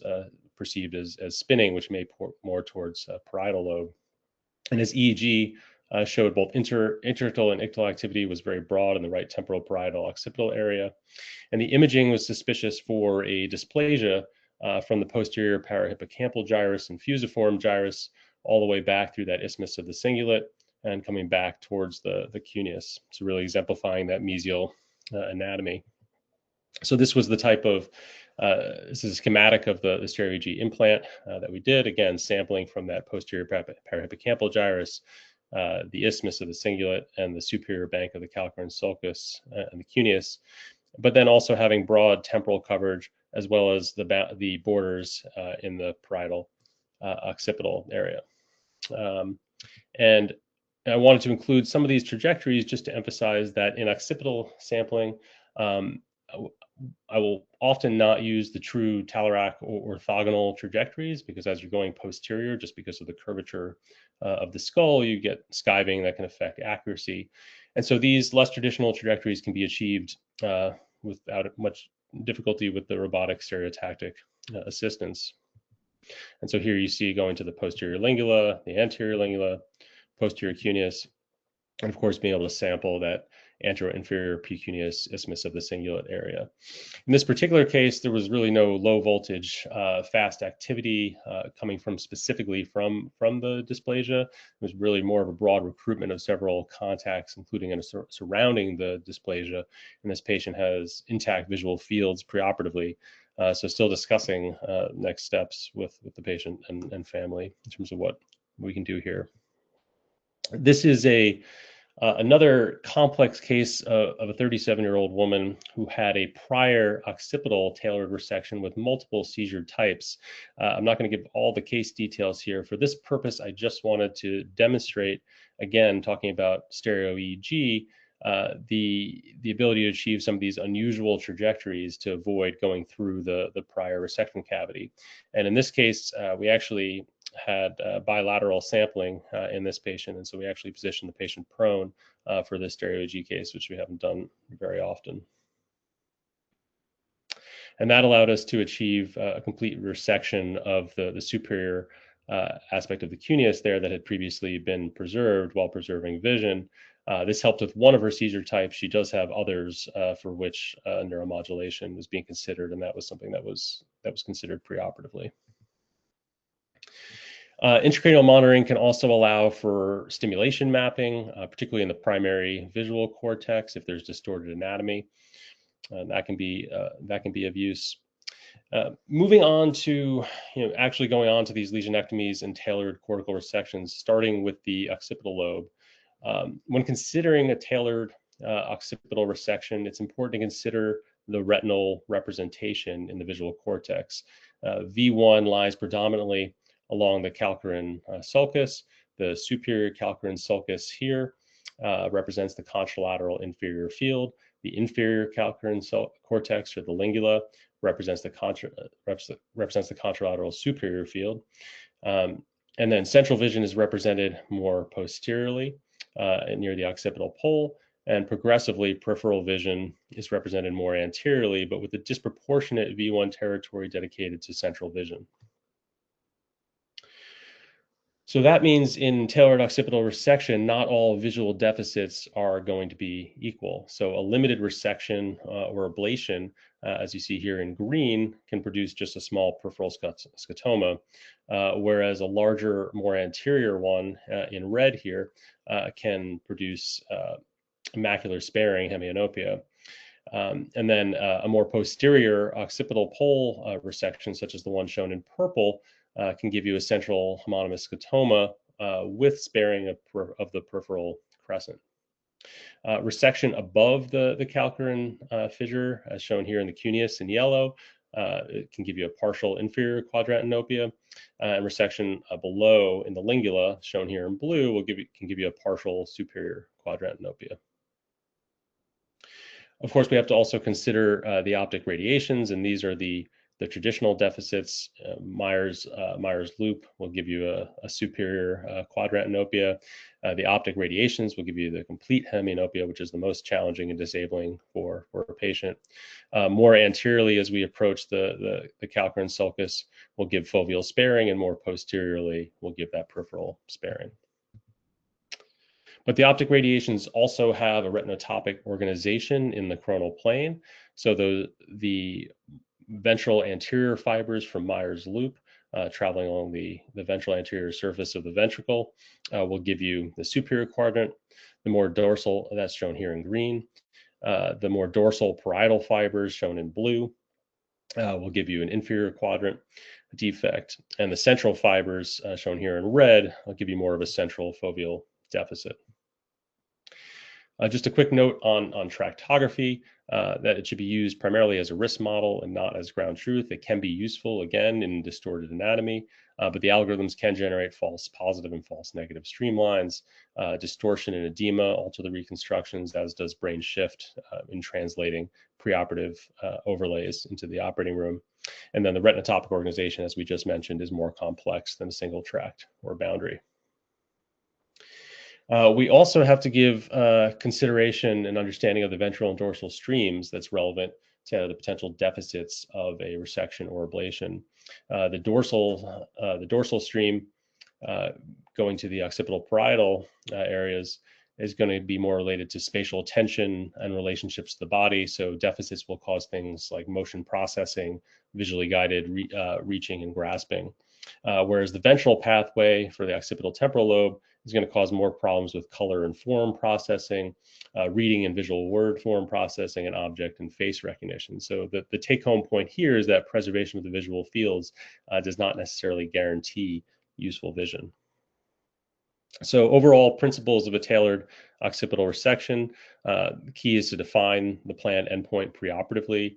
perceived as spinning, which may point more towards parietal lobe. And his EEG showed both interictal and ictal activity was very broad in the right temporal parietal occipital area. And the imaging was suspicious for a dysplasia from the posterior parahippocampal gyrus and fusiform gyrus all the way back through that isthmus of the cingulate and coming back towards the cuneus. So really exemplifying that mesial anatomy. So this was the type of, this is a schematic of the stereo EEG implant that we did, again, sampling from that posterior parahippocampal gyrus, the isthmus of the cingulate, and the superior bank of the calcarine sulcus and the cuneus, but then also having broad temporal coverage as well as the borders in the parietal occipital area. And I wanted to include some of these trajectories just to emphasize that in occipital sampling, I will often not use the true Talairach or orthogonal trajectories, because as you're going posterior, just because of the curvature of the skull, you get skiving that can affect accuracy. And so these less traditional trajectories can be achieved without much difficulty with the robotic stereotactic assistance. And so here you see going to the posterior lingula, the anterior lingula, posterior cuneus, and of course being able to sample that anterior-inferior precuneus isthmus of the cingulate area. In this particular case, there was really no low voltage fast activity coming from specifically from the dysplasia. It was really more of a broad recruitment of several contacts, including surrounding the dysplasia. And this patient has intact visual fields preoperatively. So still discussing next steps with the patient and family in terms of what we can do here. This is another complex case of a 37-year-old woman who had a prior occipital tailored resection with multiple seizure types. I'm not going to give all the case details here. For this purpose, I just wanted to demonstrate, again, talking about stereo EEG, the ability to achieve some of these unusual trajectories to avoid going through the prior resection cavity. And in this case, we actually had bilateral sampling in this patient, and so we actually positioned the patient prone for this stereo EEG case, which we haven't done very often. And that allowed us to achieve a complete resection of the superior aspect of the cuneus there that had previously been preserved while preserving vision. This helped with one of her seizure types. She does have others for which neuromodulation was being considered, and that was something that was considered preoperatively. Intracranial monitoring can also allow for stimulation mapping, particularly in the primary visual cortex if there's distorted anatomy. That can be of use. Moving on to, actually going on to these lesionectomies and tailored cortical resections, starting with the occipital lobe. When considering a tailored occipital resection, it's important to consider the retinal representation in the visual cortex. V1 lies predominantly along the calcarine sulcus. The superior calcarine sulcus here represents the contralateral inferior field. The inferior calcarine cortex, or the lingula, represents the contralateral superior field. And then central vision is represented more posteriorly near the occipital pole, and progressively peripheral vision is represented more anteriorly, but with a disproportionate V1 territory dedicated to central vision. So that means in tailored occipital resection, not all visual deficits are going to be equal. So a limited resection or ablation, as you see here in green, can produce just a small peripheral scotoma, whereas a larger, more anterior one in red here can produce macular sparing hemianopia. And then a more posterior occipital pole resection, such as the one shown in purple, can give you a central homonymous scotoma with sparing of the peripheral crescent. Resection above the calcarine fissure, as shown here in the cuneus in yellow, it can give you a partial inferior quadrantenopia, and resection below in the lingula, shown here in blue, can give you a partial superior quadrantenopia. Of course, we have to also consider the optic radiations, and these are the traditional deficits. Meyer's loop will give you a superior quadrantenopia. The optic radiations will give you the complete hemianopia, which is the most challenging and disabling for a patient. More anteriorly, as we approach the calcarine sulcus, will give foveal sparing, and more posteriorly will give that peripheral sparing. But the optic radiations also have a retinotopic organization in the coronal plane. So the ventral anterior fibers from Meyer's loop traveling along the ventral anterior surface of the ventricle will give you the superior quadrant. The more dorsal, that's shown here in green, the more dorsal parietal fibers shown in blue will give you an inferior quadrant defect. And the central fibers shown here in red will give you more of a central foveal deficit. Just a quick note on tractography, that it should be used primarily as a risk model and not as ground truth. It can be useful, again, in distorted anatomy, but the algorithms can generate false positive and false negative streamlines. Distortion and edema alter the reconstructions, as does brain shift in translating preoperative overlays into the operating room. And then the retinotopic organization, as we just mentioned, is more complex than a single tract or boundary. We also have to give consideration and understanding of the ventral and dorsal streams that's relevant to the potential deficits of a resection or ablation. The dorsal stream going to the occipital parietal areas is going to be more related to spatial attention and relationships to the body. So deficits will cause things like motion processing, visually guided reaching and grasping. Whereas the ventral pathway for the occipital temporal lobe is going to cause more problems with color and form processing, reading and visual word form processing, and object and face recognition. So the take-home point here is that preservation of the visual fields does not necessarily guarantee useful vision. So overall principles of a tailored occipital resection, the key is to define the planned endpoint preoperatively,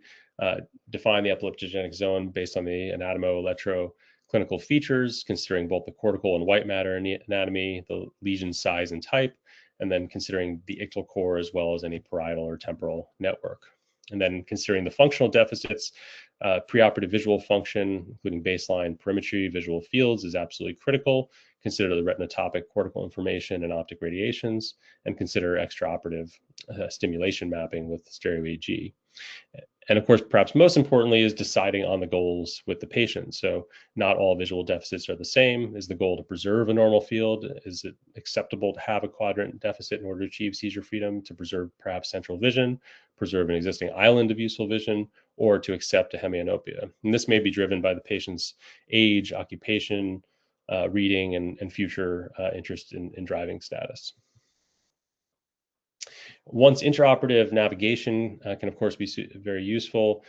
define the epileptogenic zone based on the anatomo-electroclinical features, considering both the cortical and white matter anatomy, the lesion size and type, and then considering the ictal core as well as any parietal or temporal network. And then considering the functional deficits, preoperative visual function, including baseline perimetry visual fields, is absolutely critical. Consider the retinotopic cortical information and optic radiations, and consider extraoperative stimulation mapping with stereo EEG. And of course, perhaps most importantly, is deciding on the goals with the patient. So not all visual deficits are the same. Is the goal to preserve a normal field? Is it acceptable to have a quadrant deficit in order to achieve seizure freedom, to preserve perhaps central vision, preserve an existing island of useful vision, or to accept a hemianopia? And this may be driven by the patient's age, occupation, reading, and future interest in driving status. Once intraoperative navigation can, of course, be very useful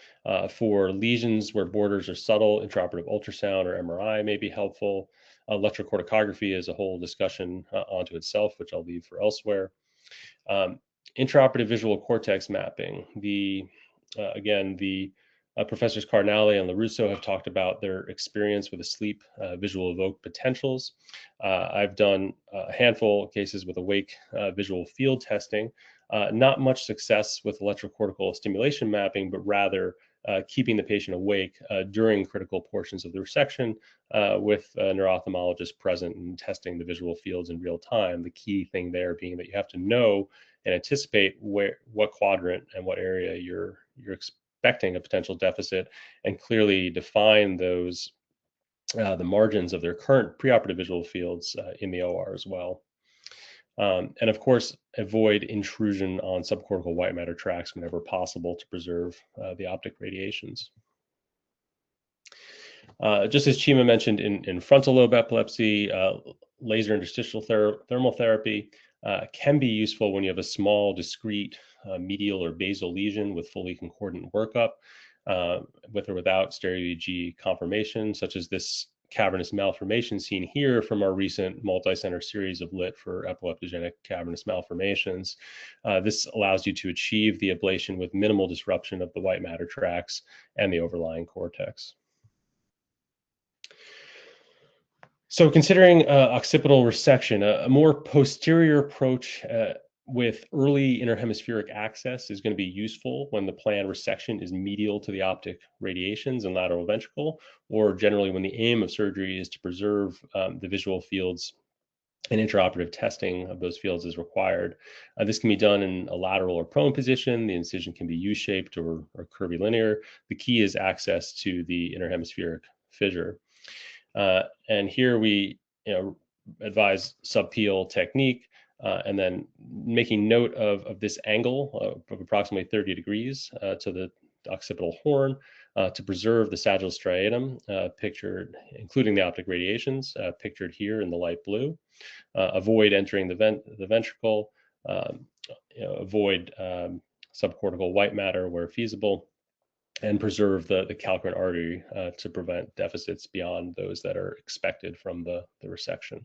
for lesions where borders are subtle. Intraoperative ultrasound or MRI may be helpful. Electrocorticography is a whole discussion onto itself, which I'll leave for elsewhere. Intraoperative visual cortex mapping. Again, Professors Cardinale and LaRusso have talked about their experience with asleep visual evoked potentials. I've done a handful of cases with awake visual field testing. Not much success with electrocortical stimulation mapping, but rather keeping the patient awake during critical portions of the resection with a neuro-ophthalmologist present and testing the visual fields in real time. The key thing there being that you have to know and anticipate what quadrant and what area you're expecting a potential deficit, and clearly define those the margins of their current preoperative visual fields in the OR as well. And of course, avoid intrusion on subcortical white matter tracts whenever possible to preserve the optic radiations. Just as Chima mentioned in frontal lobe epilepsy, laser interstitial thermal therapy can be useful when you have a small, discrete medial or basal lesion with fully concordant workup, with or without stereo EEG confirmation, such as this cavernous malformation seen here from our recent multi-center series of LIT for epileptogenic cavernous malformations. This allows you to achieve the ablation with minimal disruption of the white matter tracts and the overlying cortex. So considering occipital resection, a more posterior approach with early interhemispheric access is going to be useful when the planned resection is medial to the optic radiations and lateral ventricle, or generally when the aim of surgery is to preserve the visual fields, and intraoperative testing of those fields is required. This can be done in a lateral or prone position. The incision can be U-shaped or curvilinear. The key is access to the interhemispheric fissure. And here we advise subpial technique, and then making note of this angle of approximately 30 degrees to the occipital horn. to preserve the sagittal striatum, pictured, including the optic radiations, pictured here in the light blue, avoid entering the ventricle, avoid subcortical white matter where feasible, and preserve the calcareous artery to prevent deficits beyond those that are expected from the resection.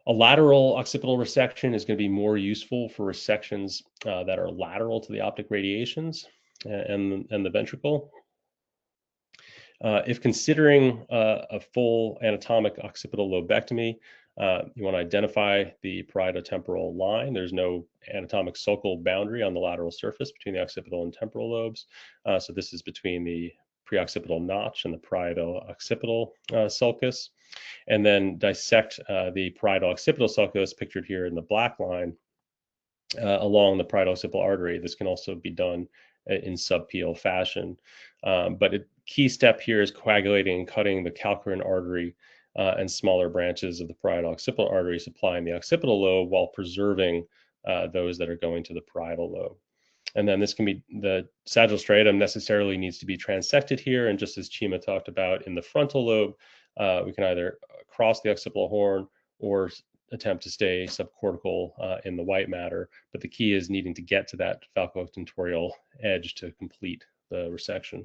A lateral occipital resection is going to be more useful for resections that are lateral to the optic radiations and the ventricle. If considering a full anatomic occipital lobectomy, you want to identify the parieto-temporal line. There's no anatomic sulcal boundary on the lateral surface between the occipital and temporal lobes. So this is between the preoccipital notch and the parieto-occipital sulcus. And then dissect the parieto-occipital sulcus, pictured here in the black line, along the parieto-occipital artery. This can also be done in subpial fashion. But a key step here is coagulating and cutting the calcareous artery and smaller branches of the parieto-occipital artery supplying the occipital lobe while preserving those that are going to the parietal lobe. And then this can be, the sagittal striatum necessarily needs to be transected here. And just as Chima talked about in the frontal lobe, we can either cross the occipital horn or attempt to stay subcortical in the white matter. But the key is needing to get to that falco-tentorial edge to complete the resection.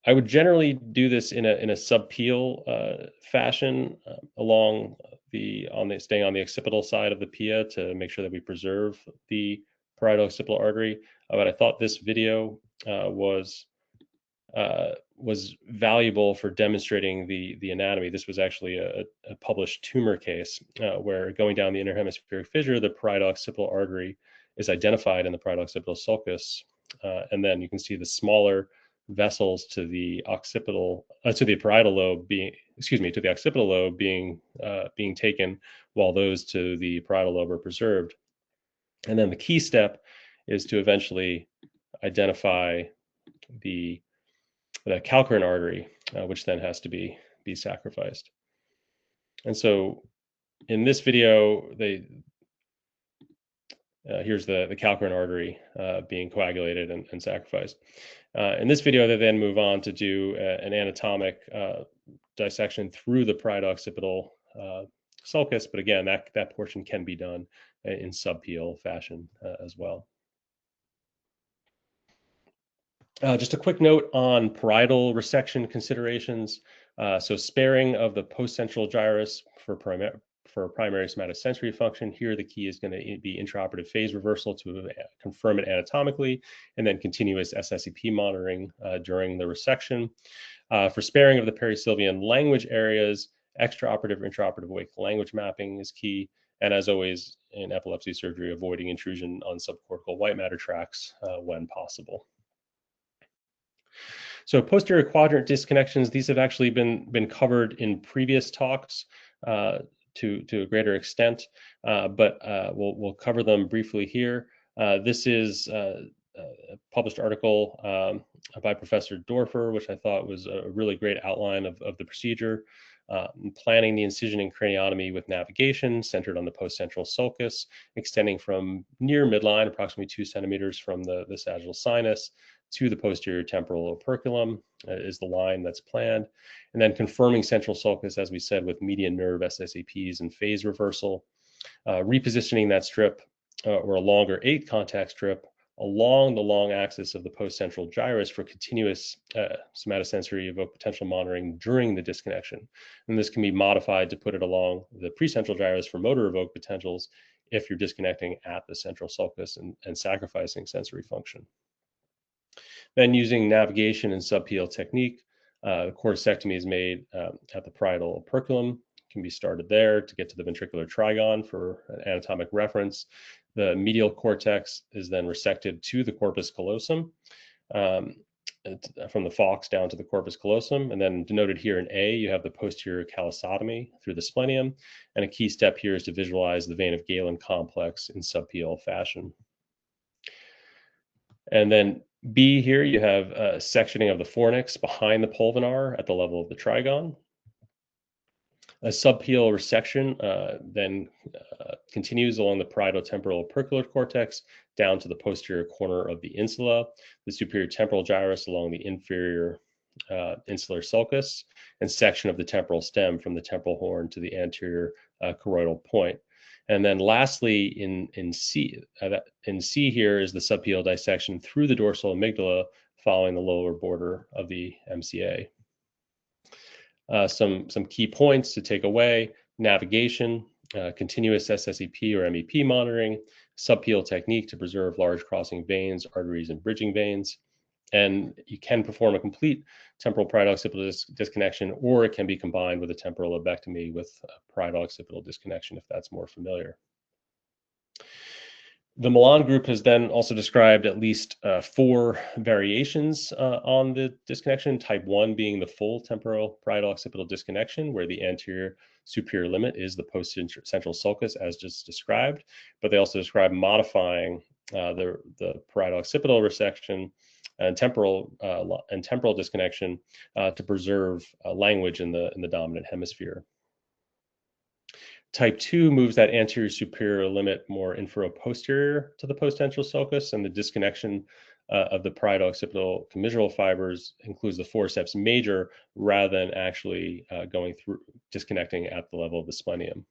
I would generally do this in a subpial fashion along staying on the occipital side of the pia to make sure that we preserve the parieto-occipital artery. But I thought this video was valuable for demonstrating the anatomy. This was actually a published tumor case where, going down the interhemispheric fissure, the parieto-occipital artery is identified in the parieto-occipital sulcus, and then you can see the smaller vessels to the occipital to the parietal lobe being, to the occipital lobe being taken, while those to the parietal lobe are preserved. And then the key step is to eventually identify the calcareous artery, which then has to be sacrificed. And so in this video, here's the calcareous artery being coagulated and sacrificed. In this video, they then move on to do an anatomic dissection through the parieto-occipital sulcus, but again, that portion can be done in subpial fashion as well. Just a quick note on parietal resection considerations. So sparing of the post-central gyrus for primary somatosensory function. Here, the key is going to be intraoperative phase reversal to confirm it anatomically, and then continuous SSEP monitoring during the resection. For sparing of the perisylvian language areas, extraoperative, intraoperative awake language mapping is key. And as always, in epilepsy surgery, avoiding intrusion on subcortical white matter tracts when possible. So posterior quadrant disconnections, these have actually been covered in previous talks to a greater extent, but we'll cover them briefly here. This is a published article by Professor Dorfer, which I thought was a really great outline of the procedure. Planning the incision and craniotomy with navigation centered on the post-central sulcus, extending from near midline, approximately 2 centimeters from the sagittal sinus, to the posterior temporal operculum is the line that's planned. And then confirming central sulcus, as we said, with median nerve SSEPs and phase reversal. Repositioning that strip or a longer 8 contact strip along the long axis of the post-central gyrus for continuous somatosensory evoked potential monitoring during the disconnection. And this can be modified to put it along the precentral gyrus for motor evoked potentials if you're disconnecting at the central sulcus and sacrificing sensory function. Then, using navigation and subpial technique, corticectomy is made at the parietal operculum. Can be started there to get to the ventricular trigon for an anatomic reference. The medial cortex is then resected to the corpus callosum, from the falx down to the corpus callosum. And then denoted here in A, you have the posterior callosotomy through the splenium. And a key step here is to visualize the vein of Galen complex in subpial fashion. And then B here, you have sectioning of the fornix behind the pulvinar at the level of the trigon. A subpial resection then continues along the parieto-temporal opercular cortex down to the posterior corner of the insula, the superior temporal gyrus along the inferior insular sulcus, and section of the temporal stem from the temporal horn to the anterior choroidal point. And then lastly, in C here is the subpial dissection through the dorsal amygdala following the lower border of the MCA. Some key points to take away: navigation, continuous SSEP or MEP monitoring, subpial technique to preserve large crossing veins, arteries, and bridging veins. And you can perform a complete temporal parietal occipital disconnection, or it can be combined with a temporal lobectomy with parietal occipital disconnection if that's more familiar. The Milan group has then also described at least 4 variations on the disconnection, type 1 being the full temporal parietal occipital disconnection, where the anterior superior limit is the post-central sulcus as just described, but they also describe modifying the parietal occipital resection and temporal disconnection to preserve language in the dominant hemisphere. Type 2 moves that anterior superior limit more infero-posterior to the post-central sulcus, and the disconnection of the parietal occipital commissural fibers includes the forceps major rather than actually going through disconnecting at the level of the splenium.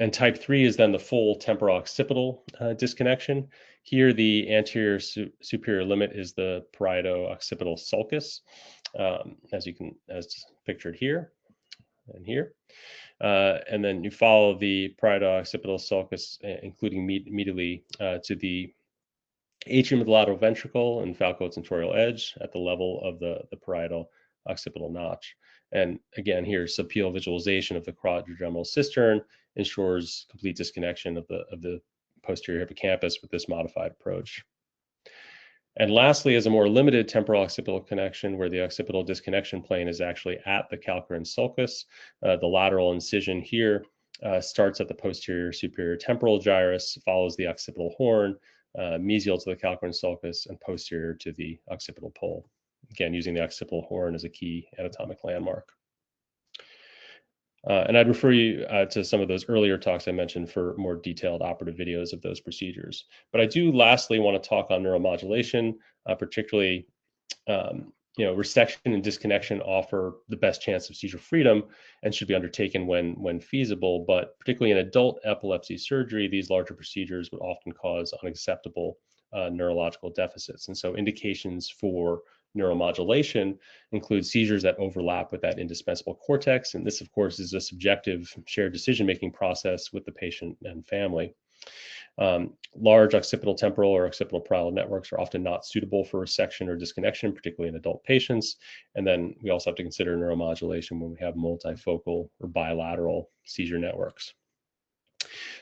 And type 3 is then the full temporal occipital disconnection. Here, the anterior superior limit is the parieto occipital sulcus, as pictured here and here. And then you follow the parieto occipital sulcus, including immediately to the atrium of the lateral ventricle and falco-tentorial edge at the level of the parietal occipital notch. And again, here, subpial visualization of the quadrigeminal cistern ensures complete disconnection of the posterior hippocampus with this modified approach. And lastly, as a more limited temporal occipital connection, where the occipital disconnection plane is actually at the calcarine sulcus, the lateral incision here starts at the posterior superior temporal gyrus, follows the occipital horn, mesial to the calcarine sulcus, and posterior to the occipital pole. Again, using the occipital horn as a key anatomic landmark. And I'd refer you to some of those earlier talks I mentioned for more detailed operative videos of those procedures. But I do lastly want to talk on neuromodulation, particularly, resection and disconnection offer the best chance of seizure freedom and should be undertaken when feasible. But particularly in adult epilepsy surgery, these larger procedures would often cause unacceptable neurological deficits. And so indications for neuromodulation include seizures that overlap with that indispensable cortex. And this, of course, is a subjective shared decision-making process with the patient and family. Large occipital temporal or occipital parietal networks are often not suitable for resection or disconnection, particularly in adult patients. And then we also have to consider neuromodulation when we have multifocal or bilateral seizure networks.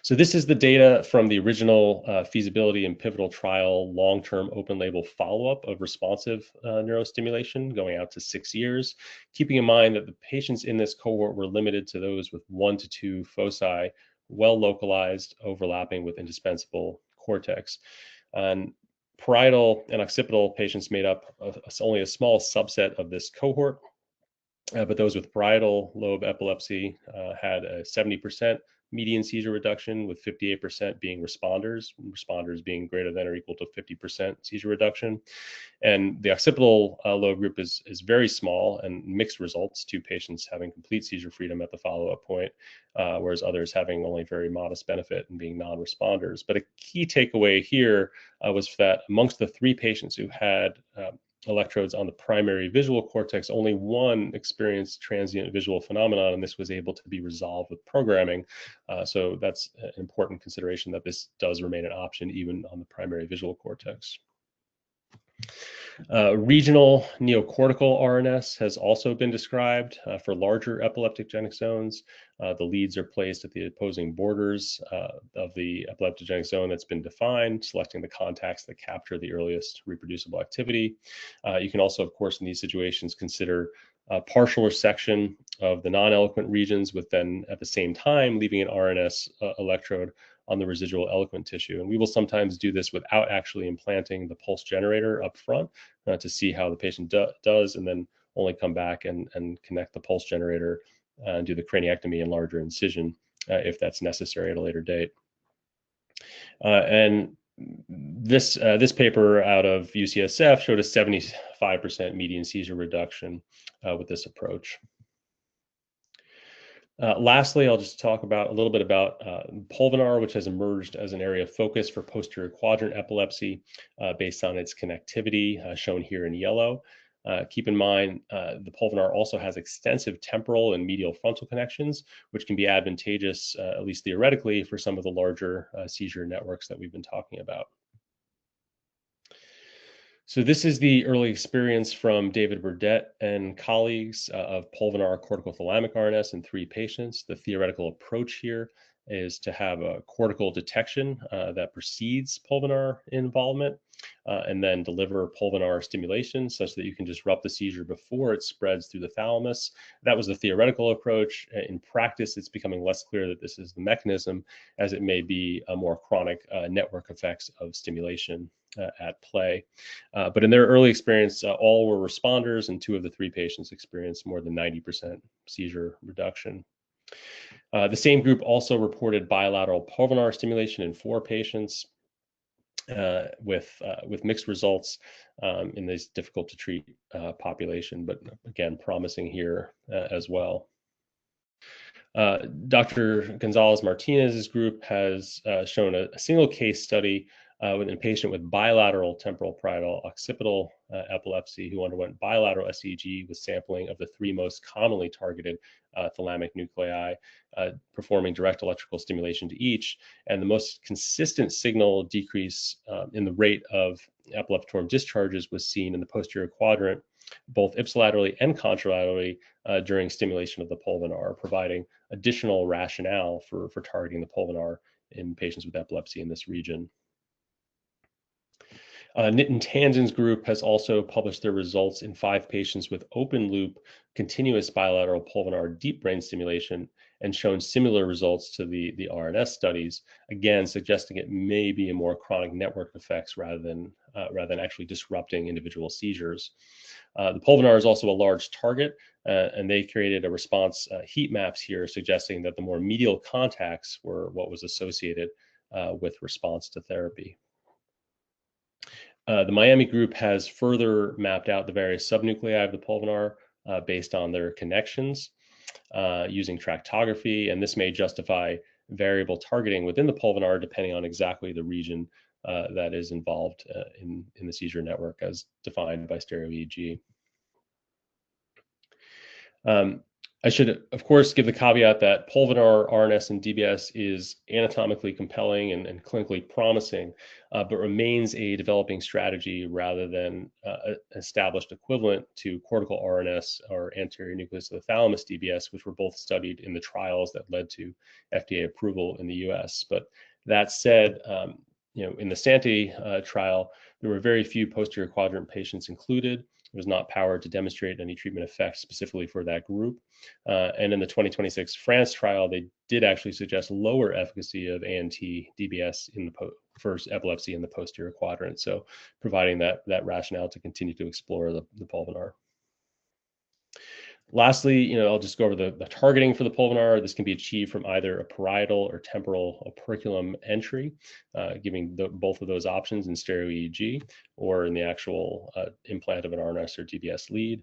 So this is the data from the original feasibility and pivotal trial long-term open label follow-up of responsive neurostimulation going out to 6 years, keeping in mind that the patients in this cohort were limited to those with 1 to 2 foci, well localized, overlapping with indispensable cortex. And parietal and occipital patients made up only a small subset of this cohort, but those with parietal lobe epilepsy had a 70% median seizure reduction, with 58% being responders being greater than or equal to 50% seizure reduction. And the occipital lobe group is very small and mixed results, 2 patients having complete seizure freedom at the follow-up point, whereas others having only very modest benefit and being non-responders. But a key takeaway here was that amongst the 3 patients who had electrodes on the primary visual cortex, only 1 experienced transient visual phenomenon, and this was able to be resolved with programming. So that's an important consideration, that this does remain an option even on the primary visual cortex. Regional neocortical RNS has also been described for larger epileptogenic zones. The leads are placed at the opposing borders of the epileptogenic zone that's been defined, selecting the contacts that capture the earliest reproducible activity. You can also, of course, in these situations, consider partial resection of the non-eloquent regions, with then at the same time leaving an RNS electrode on the residual eloquent tissue. And we will sometimes do this without actually implanting the pulse generator up front to see how the patient does, and then only come back and connect the pulse generator and do the craniectomy and larger incision if that's necessary at a later date. And this paper out of UCSF showed a 75% median seizure reduction with this approach. Lastly, I'll just talk about a little bit about pulvinar, which has emerged as an area of focus for posterior quadrant epilepsy based on its connectivity, shown here in yellow. Keep in mind, the pulvinar also has extensive temporal and medial frontal connections, which can be advantageous, at least theoretically, for some of the larger seizure networks that we've been talking about. So this is the early experience from David Burdett and colleagues of pulvinar corticothalamic RNS in 3 patients. The theoretical approach here is to have a cortical detection that precedes pulvinar involvement and then deliver pulvinar stimulation such that you can disrupt the seizure before it spreads through the thalamus. That was the theoretical approach. In practice, it's becoming less clear that this is the mechanism, as it may be a more chronic network effects of stimulation at play. But in their early experience, all were responders, and 2 of the 3 patients experienced more than 90% seizure reduction. The same group also reported bilateral pulvinar stimulation in 4 patients with mixed results in this difficult to treat population, but again, promising here as well. Dr. Gonzalez-Martinez's group has shown a single case study with a patient with bilateral temporal parietal occipital epilepsy who underwent bilateral SEEG with sampling of the 3 most commonly targeted thalamic nuclei, performing direct electrical stimulation to each. And the most consistent signal decrease in the rate of epileptiform discharges was seen in the posterior quadrant, both ipsilaterally and contralaterally during stimulation of the pulvinar, providing additional rationale for targeting the pulvinar in patients with epilepsy in this region. Nitin Tandon's group has also published their results in 5 patients with open loop continuous bilateral pulvinar deep brain stimulation and shown similar results to the RNS studies, again suggesting it may be a more chronic network effects rather than actually disrupting individual seizures. The pulvinar is also a large target, and they created a response heat maps here suggesting that the more medial contacts were what was associated with response to therapy. The Miami group has further mapped out the various subnuclei of the pulvinar based on their connections using tractography, and this may justify variable targeting within the pulvinar depending on exactly the region that is involved in the seizure network as defined by stereo EEG. I should, of course, give the caveat that pulvinar RNS and DBS is anatomically compelling and clinically promising, but remains a developing strategy rather than established equivalent to cortical RNS or anterior nucleus of the thalamus DBS, which were both studied in the trials that led to FDA approval in the US. But that said, in the Sante trial, there were very few posterior quadrant patients included. It was not powered to demonstrate any treatment effect specifically for that group. And in the 2026 France trial, they did actually suggest lower efficacy of ANT-DBS in the first epilepsy in the posterior quadrant. So providing that rationale to continue to explore the pulvinar. Lastly, I'll just go over the targeting for the pulvinar. This can be achieved from either a parietal or temporal operculum entry, giving both of those options in stereo EEG or in the actual implant of an RNS or DBS lead.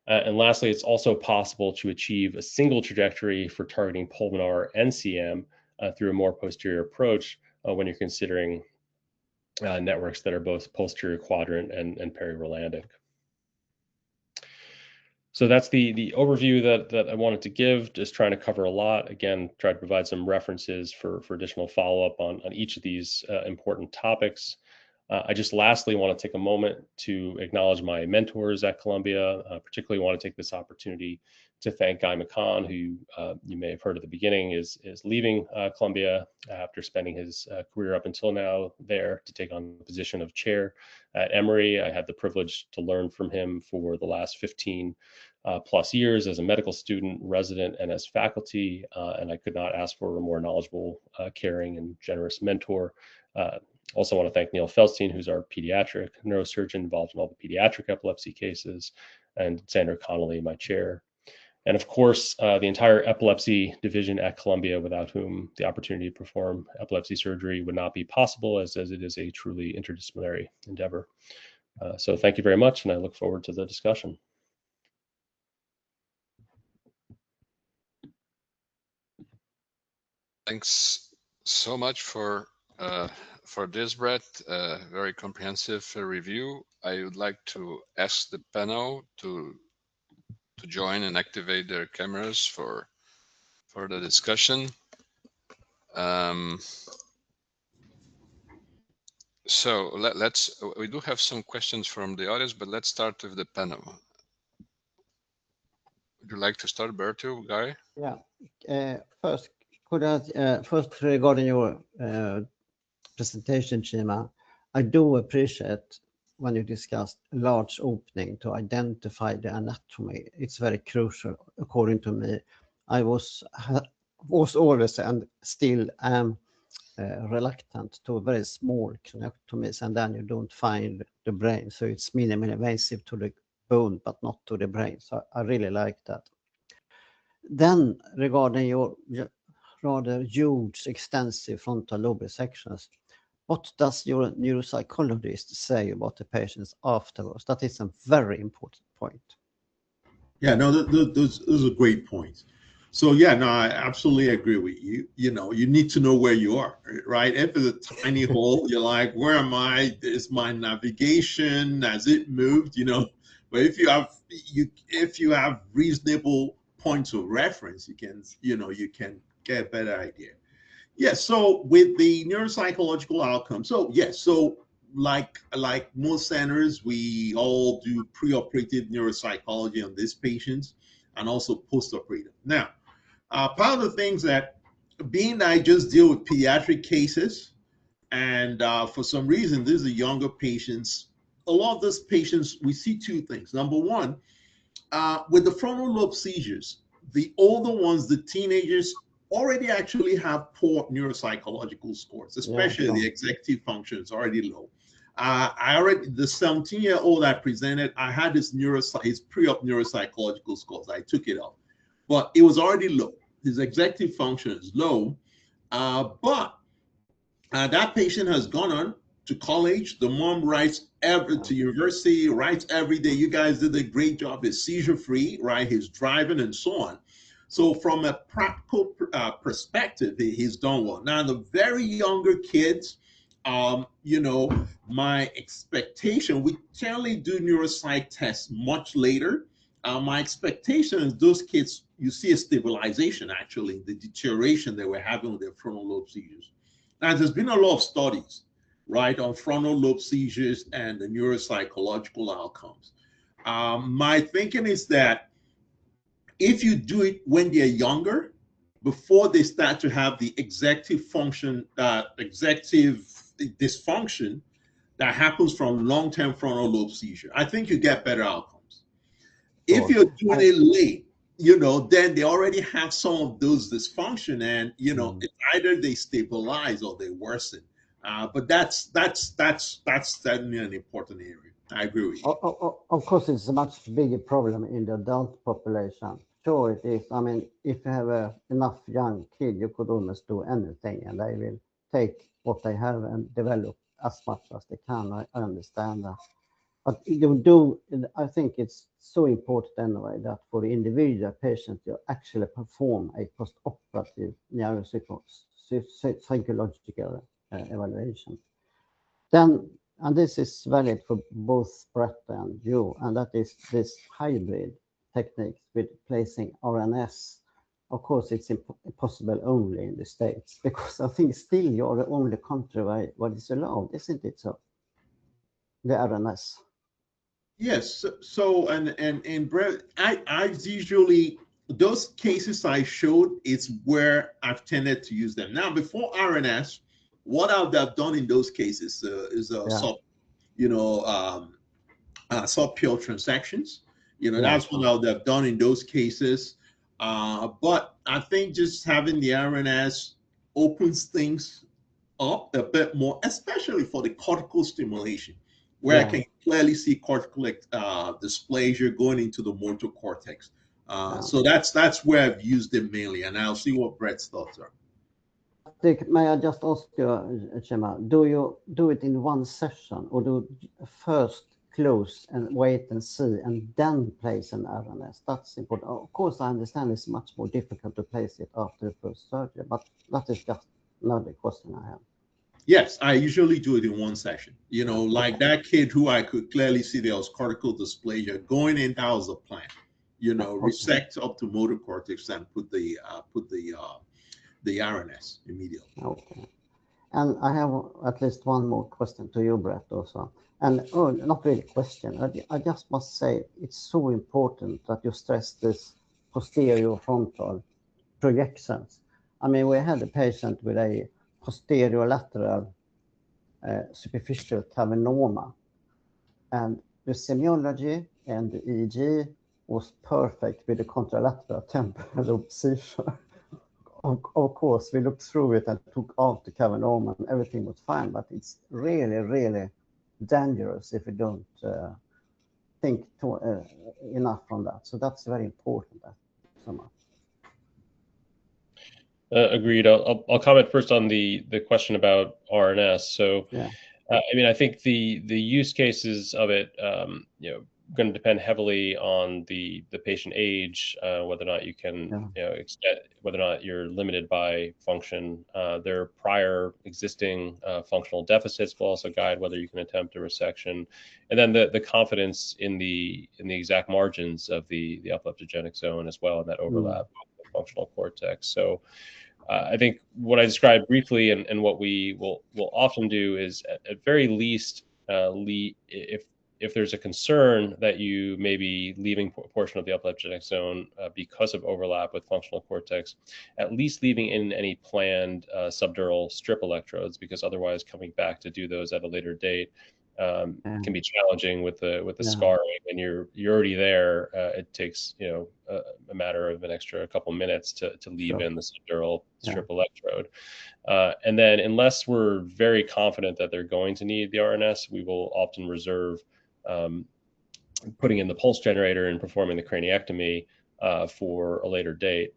And lastly, it's also possible to achieve a single trajectory for targeting pulvinar NCM through a more posterior approach when you're considering networks that are both posterior quadrant and peri-Rolandic. So that's the overview that I wanted to give, just trying to cover a lot. Again, try to provide some references for additional follow-up on each of these important topics. I just lastly want to take a moment to acknowledge my mentors at Columbia. Particularly want to take this opportunity to thank Guy McCon, who you may have heard at the beginning is leaving Columbia after spending his career up until now there to take on the position of chair at Emory. I had the privilege to learn from him for the last 15 plus years as a medical student, resident, and as faculty, and I could not ask for a more knowledgeable, caring, and generous mentor. Also want to thank Neil Feldstein, who's our pediatric neurosurgeon involved in all the pediatric epilepsy cases, and Sandra Connolly, my chair. And of course, the entire epilepsy division at Columbia, without whom the opportunity to perform epilepsy surgery would not be possible, as it is a truly interdisciplinary endeavor. So thank you very much, and I look forward to the discussion. Thanks so much for this, Brett. Very comprehensive review. I would like to ask the panel to join and activate their cameras for the discussion. So we do have some questions from the audience, but let's start with the panel. Would you like to start, Bertil, Guy? Yeah. First, first regarding your presentation, Chima, I do appreciate when you discussed large opening to identify the anatomy. It's very crucial, according to me. I was always and still am reluctant to very small craniotomies, and then you don't find the brain. So it's minimally invasive to the bone, but not to the brain. So I really like that. Then regarding your rather huge, extensive frontal lobe resections, what does your neuropsychologist say about the patients afterwards? That is a very important point. Yeah, no, those are great points. So yeah, no, I absolutely agree with you. You know, you need to know where you are, right? If it's a tiny hole, you're like, where am I? Is my navigation? Has it moved? You know, but if you have reasonable points of reference, you can get a better idea. Yeah. So with the neuropsychological outcome, so yes, so like most centers, we all do preoperative neuropsychology on these patients and also postoperative. Now, part of the things that, being that I just deal with pediatric cases, and for some reason, these are younger patients. A lot of these patients, we see two things. Number one, with the frontal lobe seizures, the older ones, the teenagers, already actually have poor neuropsychological scores, especially the executive function is already low. The 17-year-old I presented, I had his pre-op neuropsychological scores. I took it up, but it was already low. His executive function is low, but that patient has gone on to college. The mom writes to university, writes every day. You guys did a great job. He's seizure free, right? He's driving and so on. So from a practical perspective, he's done well. Now the very younger kids, my expectation, we generally do neuropsych tests much later. My expectation is those kids, you see a stabilization, actually, the deterioration that we're having with their frontal lobe seizures. Now, there's been a lot of studies, right, on frontal lobe seizures and the neuropsychological outcomes. My thinking is that if you do it when they're younger, before they start to have the executive dysfunction that happens from long-term frontal lobe seizure, I think you get better outcomes. If you're doing it late, then they already have some of those dysfunction, and it's either they stabilize or they worsen. But that's certainly an important area. I agree with you. Of course, it's a much bigger problem in the adult population. Sure, it is. I mean, if you have enough young kids, you could almost do anything, and they will take what they have and develop as much as they can. I understand that. But I think it's so important anyway that for the individual patient, you actually perform a post-operative neuropsychological evaluation. Then, and this is valid for both Brett and you, and that is this hybrid technique with placing RNS. Of course, it's possible only in the States, because I think still you're the only country where it's allowed, isn't it so? The RNS. Yes. So and Brett, I usually, those cases I showed, it's where I've tended to use them. Now, before RNS, what I would have done in those cases is subpure transactions. That's what I would have done in those cases. But I think just having the RNS opens things up a bit more, especially for the cortical stimulation. where I Yeah. can clearly see cortical dysplasia going into the motor cortex. So that's where I've used it mainly, and I'll see what Brett's thoughts are. May I just ask you, Chima, do you do it in one session, or do you first close and wait and see and then place an RNS? That's important. Of course, I understand it's much more difficult to place it after the first surgery, but that is just another question I have. Yes, I usually do it in one session. You know, like that kid who I could clearly see there was cortical dysplasia going in, that was the plan. You know, resect up to motor cortex and put the RNS immediately. Okay. And I have at least one more question to you, Brett, also. And not really a question. I just must say it's so important that you stress this posterior frontal projections. I mean, we had a patient with a posterior lateral superficial cavernoma, and the semiology and the EEG was perfect with the contralateral temporal lobe seizure. Of course, we looked through it and took out the cavernoma and everything was fine, but it's really, really dangerous if we don't think enough on that. So that's very important. So much. Agreed. I'll comment first on the question about RNS. So, yeah. I mean, I think the use cases of it, going to depend heavily on the patient age, whether or not you can, extend, whether or not you're limited by function. Their prior existing functional deficits will also guide whether you can attempt a resection, and then the confidence in the exact margins of the epileptogenic zone as well, and that overlap with the functional cortex. So. I think what I described briefly and what we will often do is at very least, if there's a concern that you may be leaving a portion of the epileptogenic zone because of overlap with functional cortex, at least leaving in any planned subdural strip electrodes, because otherwise coming back to do those at a later date can be challenging with the scarring, and you're already there. It takes a matter of an extra couple minutes to leave in the subdural strip electrode, and then unless we're very confident that they're going to need the RNS, we will often reserve putting in the pulse generator and performing the craniectomy for a later date.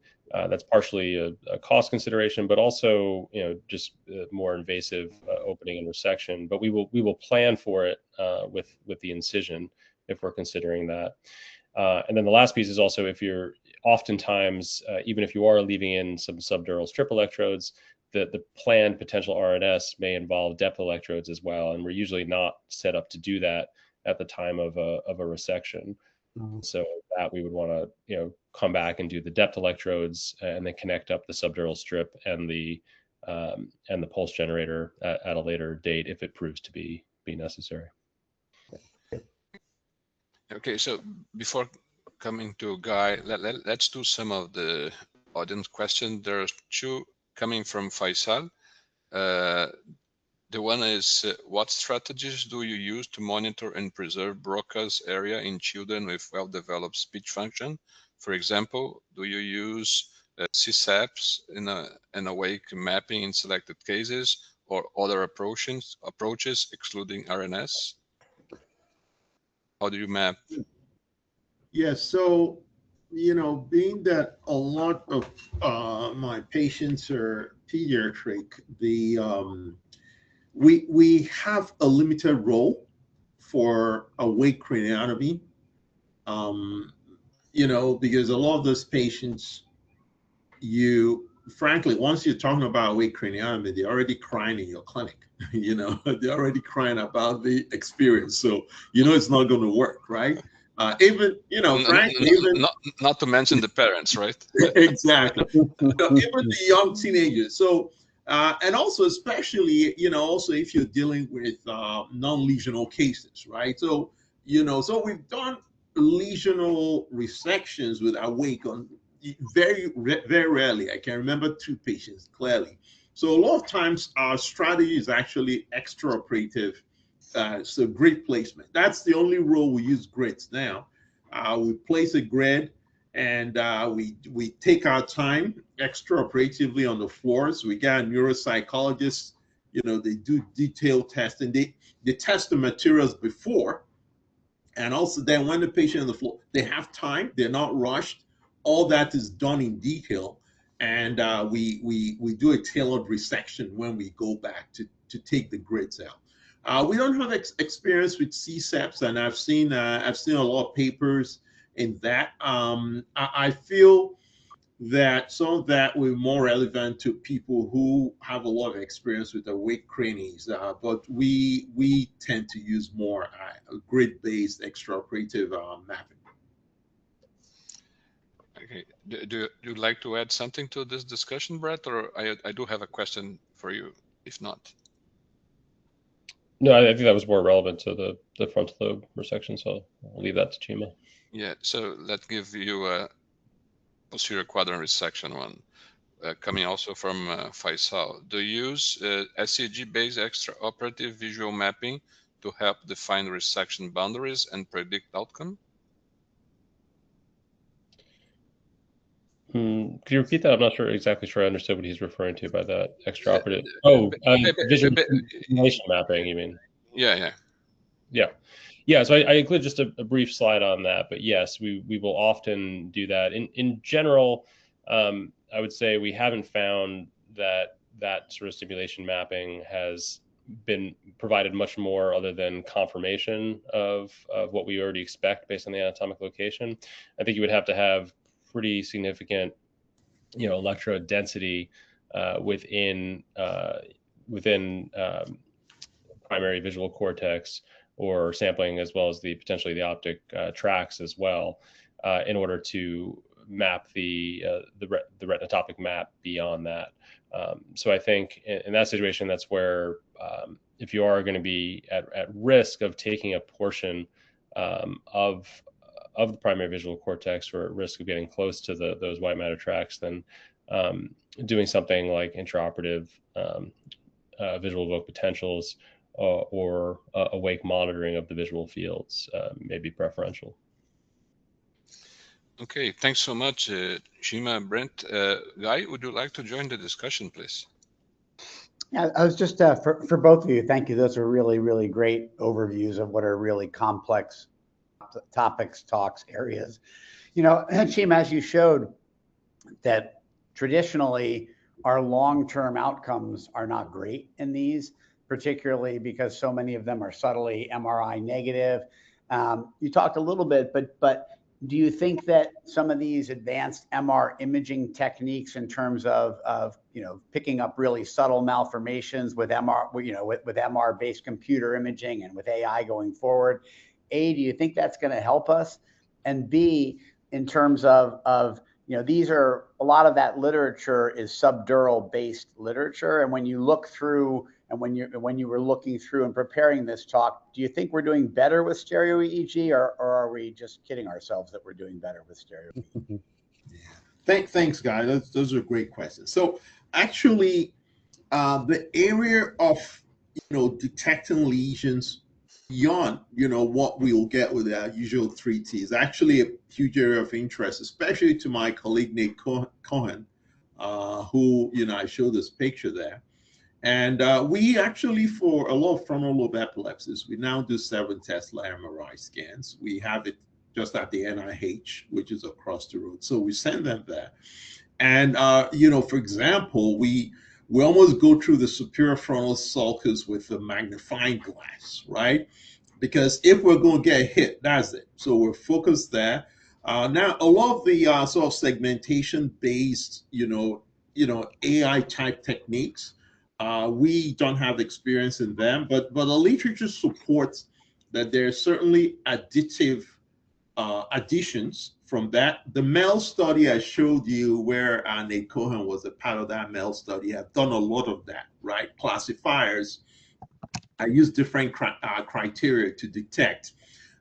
That's partially a cost consideration, but also just more invasive opening and resection. But we will plan for it with the incision if we're considering that. And then the last piece is also, if you're oftentimes, even if you are leaving in some subdural strip electrodes, the planned potential RNS may involve depth electrodes as well, and we're usually not set up to do that at the time of a resection. So that we would want to come back and do the depth electrodes and then connect up the subdural strip and the pulse generator at a later date if it proves to be necessary. Okay, so before coming to Guy, let's do some of the audience questions. There are two coming from Faisal. The one is, what strategies do you use to monitor and preserve Broca's area in children with well-developed speech function? For example, do you use CSAPs in awake mapping in selected cases, or other approaches excluding RNS? How do you map? Yes, so being that a lot of my patients are pediatric, we have a limited role for awake craniotomy, because a lot of those patients, frankly, once you're talking about awake craniotomy, they're already crying in your clinic. They're already crying about the experience, so it's not going to work, right? Even frankly, even not to mention the parents, right? Exactly. Even the young teenagers. So and also, especially, also if you're dealing with non-lesional cases, right? So so we've done lesional resections with awake on very rarely. I can remember 2 patients clearly. So a lot of times our strategy is actually extraoperative. So grid placement. That's the only role we use grids now. We place a grid and we take our time extraoperatively on the floors. We got a neuropsychologist They do detailed testing. They test the materials before, and also then when the patient on the floor, they have time. They're not rushed. All that is done in detail, and we do a tailored resection when we go back to take the grids out. We don't have experience with CSEPs, and I've seen a lot of papers in that. I feel that some of that will be more relevant to people who have a lot of experience with awake cranies, but we tend to use more grid-based extraoperative mapping. Okay. Do you like to add something to this discussion, Brett, or I do have a question for you, if not? No, I think that was more relevant to the frontal lobe resection, so I'll leave that to Chima. Yeah, so let's give you a posterior quadrant resection one, coming also from Faisal. Do you use SEG-based extraoperative visual mapping to help define resection boundaries and predict outcome? Could you repeat that? I'm not exactly sure I understood what he's referring to by that extraoperative. Visual simulation mapping, you mean? Yeah. So I include just a brief slide on that, but yes, we will often do that. In general, I would say we haven't found that sort of simulation mapping has been provided much more other than confirmation of what we already expect based on the anatomic location. I think you would have to have pretty significant, electrode density within primary visual cortex, or sampling, as well as potentially the optic tracts as well, in order to map the retinotopic map beyond that. So I think in that situation, that's where if you are going to be at risk of taking a portion of the primary visual cortex, or at risk of getting close to those white matter tracts, then doing something like intraoperative visual evoked potentials or awake monitoring of the visual fields may be preferential. Okay, thanks so much, Chima and Brent. Guy, would you like to join the discussion, please? Yeah, I was just, for both of you, thank you. Those are really, really great overviews of what are really complex topics, talks, areas. Chima, as you showed, that traditionally our long-term outcomes are not great in these, particularly because so many of them are subtly MRI negative. You talked a little bit, but do you think that some of these advanced MR imaging techniques, in terms of picking up really subtle malformations with MR, with MR-based computer imaging and with AI going forward, A, do you think that's going to help us? And B, in terms of these are, a lot of that literature is subdural based literature, and when you look through, and when you were looking through and preparing this talk, do you think we're doing better with stereo EEG, or are we just kidding ourselves that we're doing better with stereo EEG? Thanks, guys. Those are great questions. So actually, the area of detecting lesions beyond what we'll get with our usual 3T is actually a huge area of interest, especially to my colleague Nate Cohen, who I showed this picture there. And we actually, for a lot of frontal lobe epilepsies, we now do 7 Tesla MRI scans. We have it just at the NIH, which is across the road. So we send them there. And, for example, we almost go through the superior frontal sulcus with a magnifying glass, right? Because if we're going to get hit, that's it. So we're focused there. Now, a lot of the sort of segmentation-based, AI type techniques, we don't have experience in them, but the literature supports that there's certainly additions from that. The Mel study I showed you, where Nate Cohen was a part of that Mel study, I've done a lot of that, right? Classifiers. I use different criteria to detect,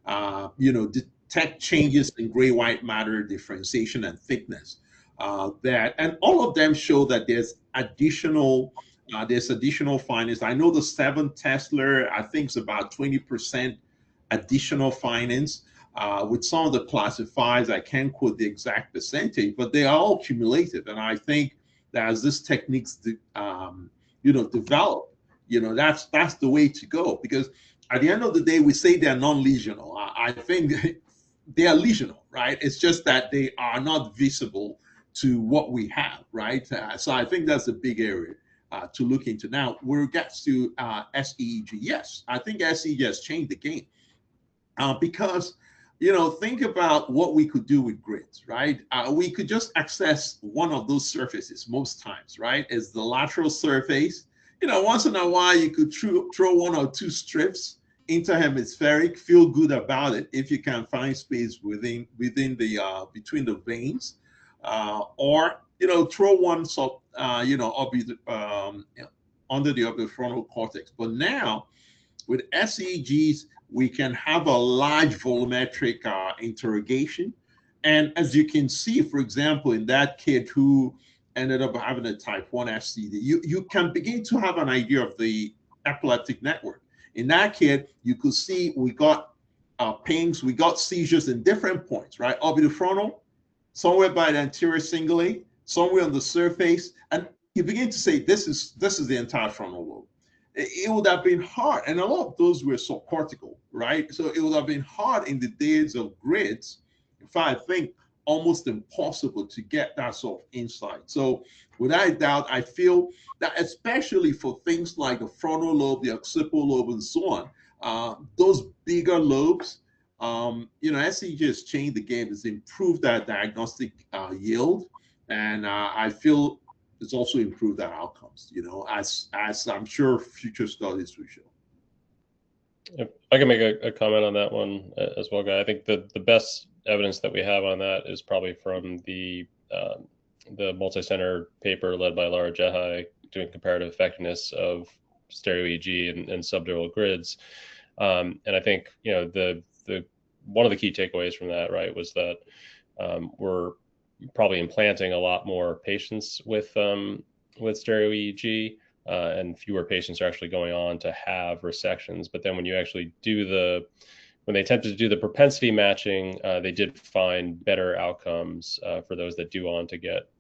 detect changes in gray-white matter differentiation and thickness. And all of them show that there's additional findings. I know the 7 Tesla, I think, is about 20% additional findings. With some of the classifiers, I can't quote the exact percentage, but they are all cumulative. And I think that as these techniques, develop, that's the way to go, because at the end of the day, we say they're non-lesional. I think they are lesional, right? It's just that they are not visible to what we have, right? So I think that's a big area to look into. Now, with regards to SEEG, yes, I think SEEG has changed the game because, think about what we could do with grids, right? We could just access one of those surfaces most times, right? It's the lateral surface. Once in a while, you could throw one or two strips interhemispheric, feel good about it if you can find space within the between the veins, or throw one under the orbitofrontal cortex. But now with SEGs, we can have a large volumetric interrogation, and as you can see, for example, in that kid who ended up having a type 1 FCD, you can begin to have an idea of the epileptic network. In that kid, you could see we got pings, we got seizures in different points, right? Orbitofrontal, somewhere by the anterior cingulate, somewhere on the surface, and you begin to say, this is the entire frontal lobe. It would have been hard, and a lot of those were subcortical, right? So it would have been hard in the days of grids. In fact, I think almost impossible to get that sort of insight. So without a doubt, I feel that especially for things like the frontal lobe, the occipital lobe, and so on, those bigger lobes, SEG has changed the game. It's improved that diagnostic yield, and I feel it's also improved our outcomes, as I'm sure future studies will show. If I can make a comment on that one as well, Guy. I think the best evidence that we have on that is probably from the multi-center paper led by Laura Jehai doing comparative effectiveness of stereo EEG and subdural grids. And I think, the one of the key takeaways from that, right, was that we're probably implanting a lot more patients with stereo EEG, and fewer patients are actually going on to have resections. But then when you actually when they attempted to do the propensity matching, they did find better outcomes for those that do on to get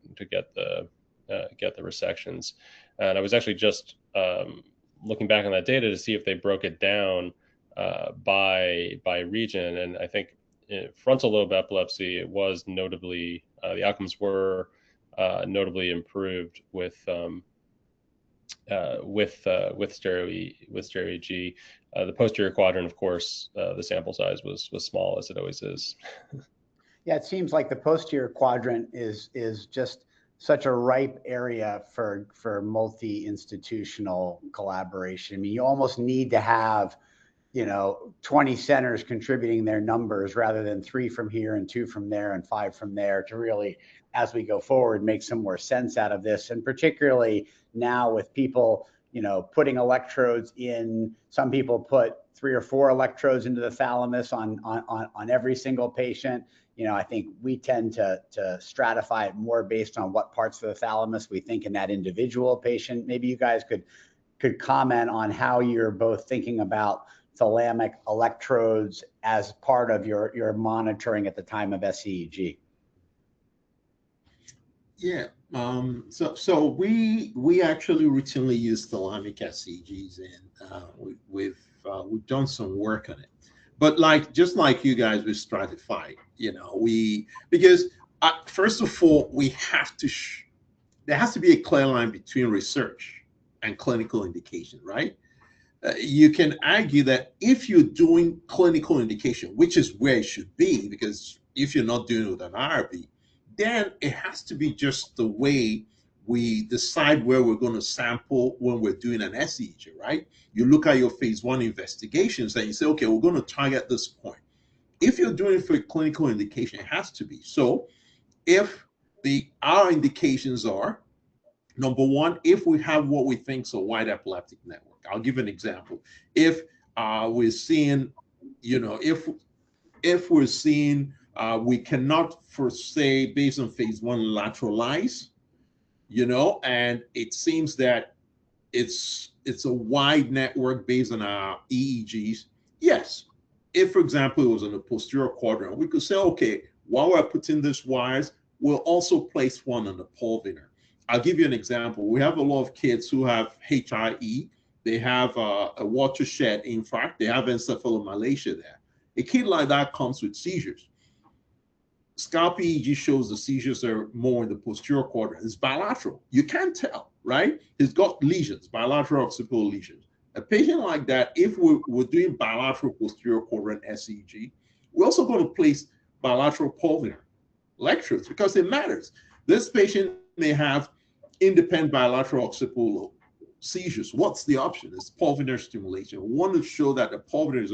the resections. And I was actually just looking back on that data to see if they broke it down by region, and I think frontal lobe epilepsy, it was notably the outcomes were notably improved with stereo EEG. The posterior quadrant, of course, the sample size was small, as it always is. Yeah, it seems like the posterior quadrant is just such a ripe area for multi-institutional collaboration. I mean, you almost need to have 20 centers contributing their numbers rather than 3 from here and 2 from there and 5 from there to really, as we go forward, make some more sense out of this. And particularly now with people, putting electrodes in, some people put 3 or 4 electrodes into the thalamus on every single patient. I think we tend to stratify it more based on what parts of the thalamus we think in that individual patient. Maybe you guys could comment on how you're both thinking about thalamic electrodes as part of your monitoring at the time of SEEG. Yeah. So we actually routinely use thalamic SEGs, and we've done some work on it. But just like you guys, we stratify. Because first of all, we have to there has to be a clear line between research and clinical indication, right? You can argue that if you're doing clinical indication, which is where it should be, because if you're not doing it with an IRB, then it has to be just the way we decide where we're going to sample when we're doing an SEEG, right? You look at your phase 1 investigations and you say, okay, we're going to target this point. If you're doing it for a clinical indication, it has to be. So if our indications are, number one, if we have what we think is a wide epileptic network. I'll give an example. If we're seeing, if we're seeing, we cannot, for say, based on phase 1, lateralize, and it seems that it's a wide network based on our EEGs. Yes, if, for example, it was in the posterior quadrant, we could say, okay, while we're putting these wires, we'll also place one on the pulvinar. I'll give you an example. We have a lot of kids who have HIE they have a watershed infarct, they have encephalomalacia there. A kid like that comes with seizures. Scalp EEG shows the seizures are more in the posterior quadrant. It's bilateral. You can't tell, right? He's got lesions, bilateral occipital lesions. A patient like that, if we're doing bilateral posterior quadrant SEG, we're also going to place bilateral pulvinar electrodes because it matters. This patient may have independent bilateral occipital seizures. What's the option? It's pulvinar stimulation. We want to show that the pulvinar is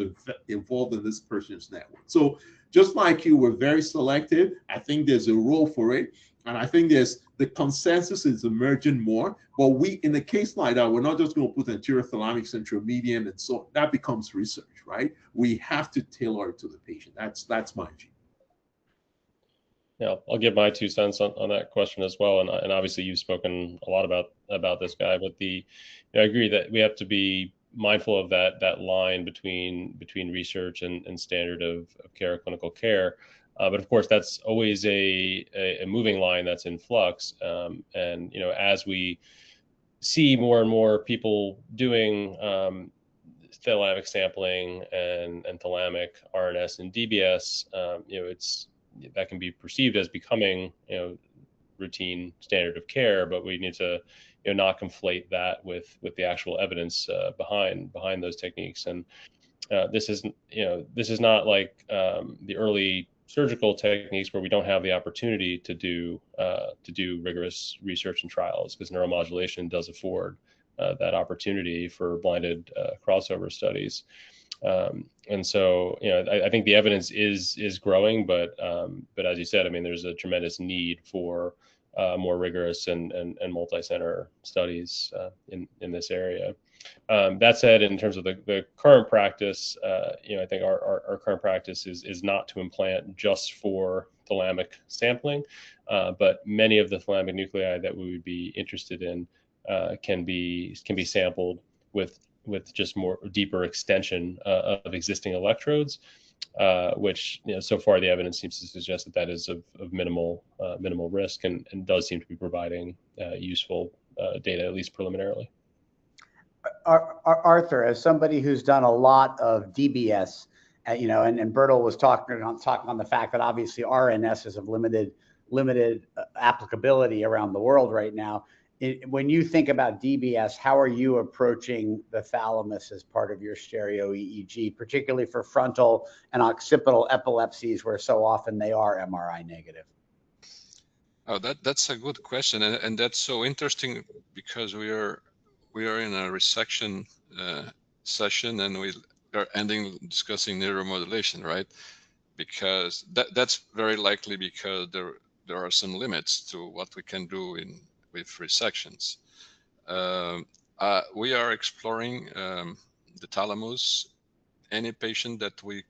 involved in this person's network. So just like you were very selective, I think there's a role for it. And I think the consensus is emerging more. But we, in a case like that, we're not just going to put anterior thalamic centromedian and so that becomes research, right? We have to tailor it to the patient. That's my view. Yeah, I'll give my 2 cents on that question as well. And obviously you've spoken a lot about this guy, but I agree that we have to be mindful of that line between research and standard of care, clinical care. But of course, that's always a moving line that's in flux. And as we see more and more people doing thalamic sampling and thalamic RNS and DBS, that can be perceived as becoming routine standard of care, but we need to not conflate that with the actual evidence behind those techniques. And this is not like the early surgical techniques where we don't have the opportunity to do rigorous research and trials, because neuromodulation does afford that opportunity for blinded crossover studies. And so, I think the evidence is growing, but as you said, I mean, there's a tremendous need for more rigorous and multi-center studies in this area. That said, in terms of the current practice, I think our current practice is not to implant just for thalamic sampling, but many of the thalamic nuclei that we would be interested in can be sampled with just more deeper extension of existing electrodes, which so far the evidence seems to suggest that is of minimal risk and does seem to be providing useful data, at least preliminarily. Arthur, as somebody who's done a lot of DBS, and Bertil was talking on the fact that obviously RNS is of limited applicability around the world right now. When you think about DBS, how are you approaching the thalamus as part of your stereo EEG, particularly for frontal and occipital epilepsies, where so often they are MRI negative? Oh, that's a good question, and that's so interesting because we are in a resection session, and we are ending discussing neuromodulation, right? Because that's very likely because there are some limits to what we can do with resections. We are exploring the thalamus. Any patient that we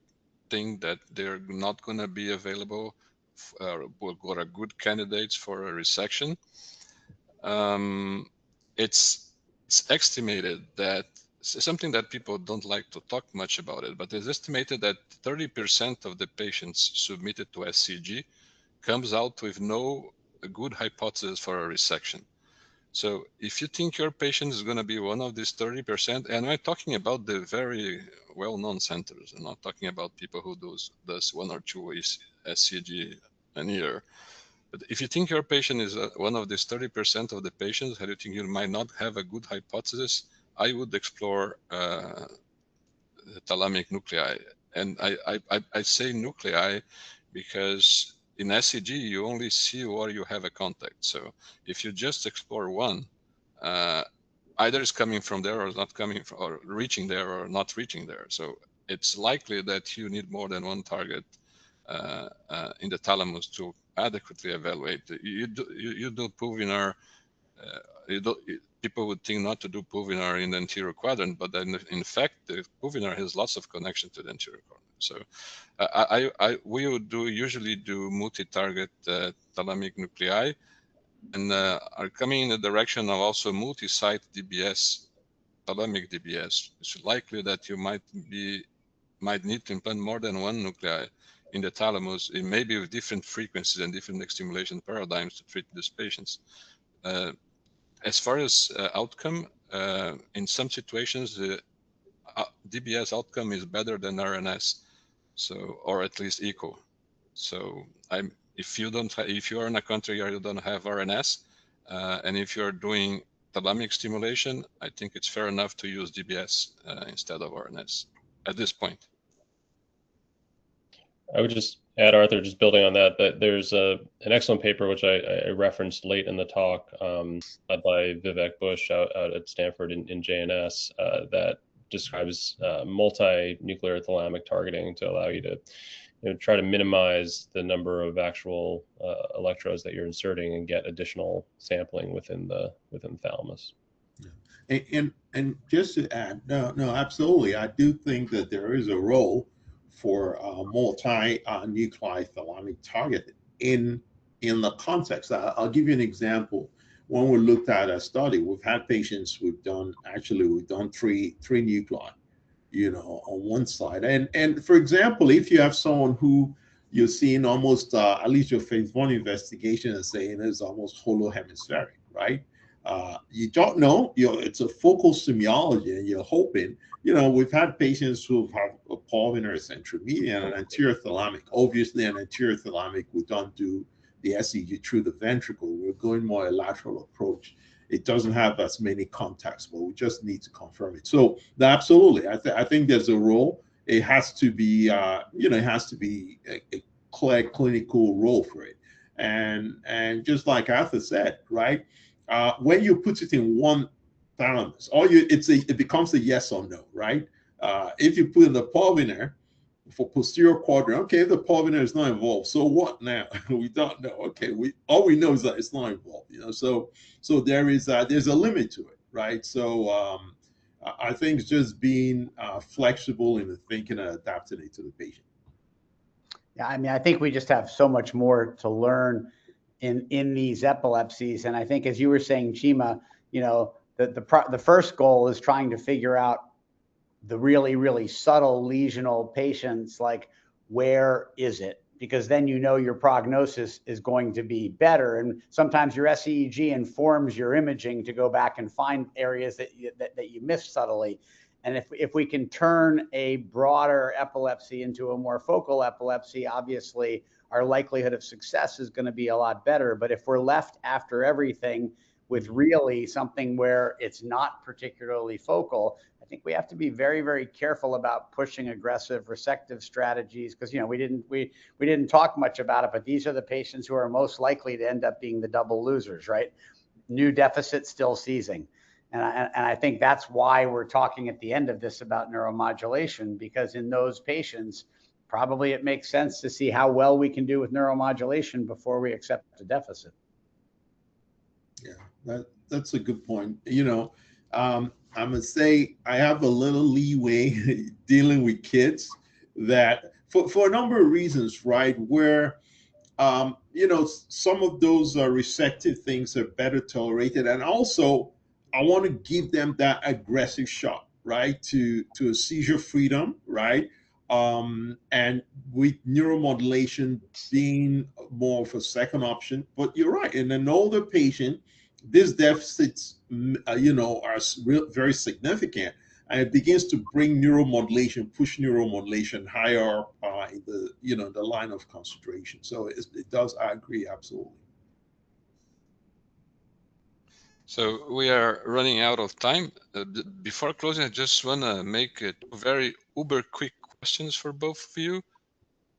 think that they're not going to be available what are good candidates for a resection. It's estimated that something that people don't like to talk much about it, but it's estimated that 30% of the patients submitted to SCG comes out with no good hypothesis for a resection. So if you think your patient is going to be one of these 30%, and I'm talking about the very well-known centers, I'm not talking about people who does 1 or 2 SCG a year. But if you think your patient is one of these 30% of the patients, and you think you might not have a good hypothesis, I would explore the thalamic nuclei. And I say nuclei because in SCG, you only see where you have a contact. So if you just explore one, either it's coming from there or not coming from, or reaching there or not reaching there. So it's likely that you need more than one target in the thalamus to adequately evaluate. You do pulvinar. People would think not to do pulvinar in the anterior quadrant, but then in fact, the pulvinar has lots of connection to the anterior quadrant. So we would usually do multi-target thalamic nuclei, and are coming in the direction of also multi-site DBS, thalamic DBS. It's likely that you might need to implant more than one nuclei in the thalamus, it may be with different frequencies and different stimulation paradigms to treat these patients. As far as outcome, in some situations, the DBS outcome is better than RNS, so, or at least equal. So if you are in a country where you don't have RNS, and if you're doing thalamic stimulation, I think it's fair enough to use DBS instead of RNS at this point. I would just add, Arthur, just building on that, that there's an excellent paper which I referenced late in the talk, led by Vivek Bush out at Stanford in JNS, that describes multi-nuclear thalamic targeting to allow you to try to minimize the number of actual electrodes that you're inserting and get additional sampling within the thalamus. And just to add, no, absolutely, I do think that there is a role for multi-nuclei thalamic target in the context. I'll give you an example. When we looked at a study, we've had patients, we've done three nuclei, on one side. And for example, if you have someone who you're seeing almost, at least your phase 1 investigation is saying is almost holohemispheric, right? You don't know, it's a focal semiology, and you're hoping, we've had patients who have a pulvinar centromedian and anterior thalamic. Obviously, an anterior thalamic, we don't do the SEG through the ventricle. We're going more a lateral approach. It doesn't have as many contacts, but we just need to confirm it. So absolutely, I think there's a role. It has to be, it has to be a clear clinical role for it. And just like Arthur said, right? When you put it in one thalamus, it becomes a yes or no, right? If you put in the pulvinar for posterior quadrant, okay, the pulvinar is not involved. So what now? We don't know. Okay, all we know is that it's not involved. So there's a limit to it, right? So I think it's just being flexible in the thinking and adapting it to the patient. Yeah, I mean, I think we just have so much more to learn in these epilepsies. And I think, as you were saying, Chima, the first goal is trying to figure out the really, really subtle lesional patients, like where is it? Because then your prognosis is going to be better. And sometimes your SEEG informs your imaging to go back and find areas that you missed subtly. And if we can turn a broader epilepsy into a more focal epilepsy, obviously our likelihood of success is going to be a lot better. But if we're left after everything with really something where it's not particularly focal, I think we have to be very, very careful about pushing aggressive resective strategies, because we didn't talk much about it, but these are the patients who are most likely to end up being the double losers, right? New deficit still seizing. And I think that's why we're talking at the end of this about neuromodulation, because in those patients, probably it makes sense to see how well we can do with neuromodulation before we accept a deficit. Yeah, that's a good point. I must say I have a little leeway dealing with kids that for a number of reasons, right? Where some of those resective things are better tolerated, and also I want to give them that aggressive shot, right, to a seizure freedom, right? And with neuromodulation being more of a second option. But you're right, in an older patient, these deficits, are very significant, and it begins to bring push neuromodulation higher in the line of concentration. So it does. I agree, absolutely. So we are running out of time. Before closing, I just want to make very uber quick questions for both of you,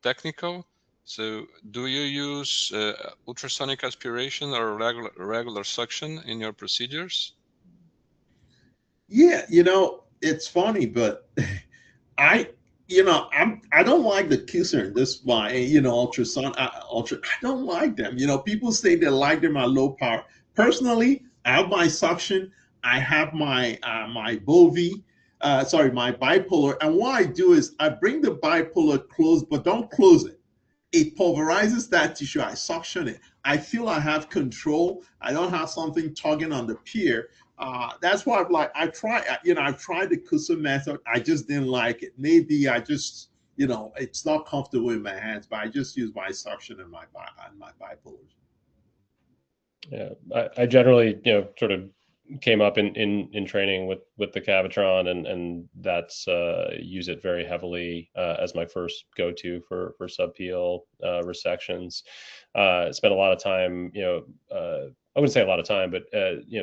technical. So do you use ultrasonic aspiration or regular suction in your procedures? Yeah, it's funny, but I don't like the kisser in this ultrasound. I don't like them. People say they like them at low power. Personally, I have my suction. I have my my bipolar. And what I do is I bring the bipolar close, but don't close it. It pulverizes that tissue. I suction it. I feel I have control. I don't have something tugging on the pier. That's why I've tried the Kusa method. I just didn't like it. Maybe I just, it's not comfortable in my hands, but I just use my suction and my bipolars. Yeah, I generally, sort of came up in training with the Cavitron, and that's use it very heavily as my first go-to for subpeel resections. Spent a lot of time, I wouldn't say a lot of time, but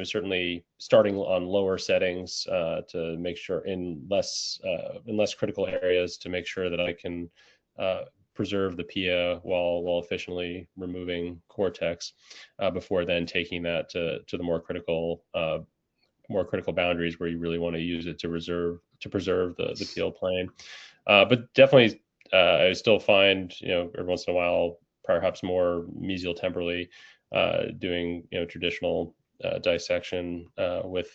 certainly starting on lower settings to make sure in less critical areas to make sure that I can preserve the PIA while efficiently removing cortex before then taking that to the more critical boundaries where you really want to use it to preserve the PL plane. But definitely, I still find every once in a while, perhaps more mesial temporally, doing traditional dissection with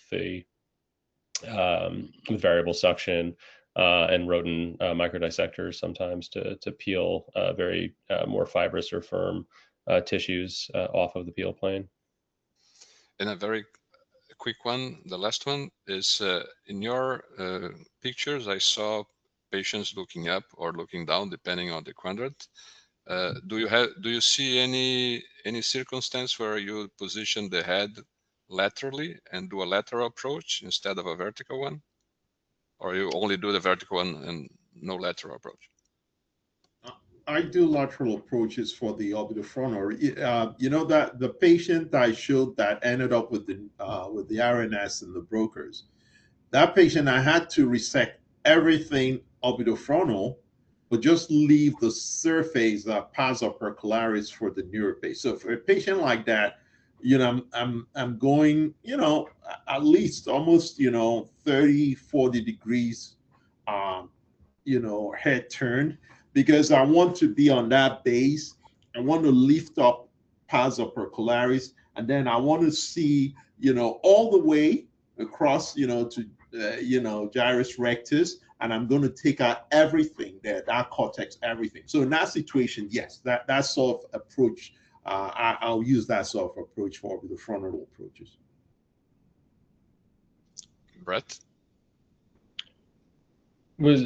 variable suction and Roten microdissectors sometimes to peel very more fibrous or firm tissues off of the peel plane. And a very quick one, the last one is in your pictures, I saw patients looking up or looking down depending on the quadrant. Do you see any circumstance where you position the head laterally and do a lateral approach instead of a vertical one, or you only do the vertical one and no lateral approach? I do lateral approaches for the orbitofrontal. That the patient I showed that ended up with the RNS and the brokers, that patient I had to resect everything orbitofrontal, but just leave the surface that pars opercularis for the neuropathy. So for a patient like that, I'm going, at least almost 30, 40 degrees head turned, because I want to be on that base. I want to lift up pars opercularis, and then I want to see all the way across to gyrus rectus, and I'm going to take out everything there, that cortex, everything. So in that situation, yes, that sort of approach, I'll use that sort of approach for the frontal approaches. Brett? Was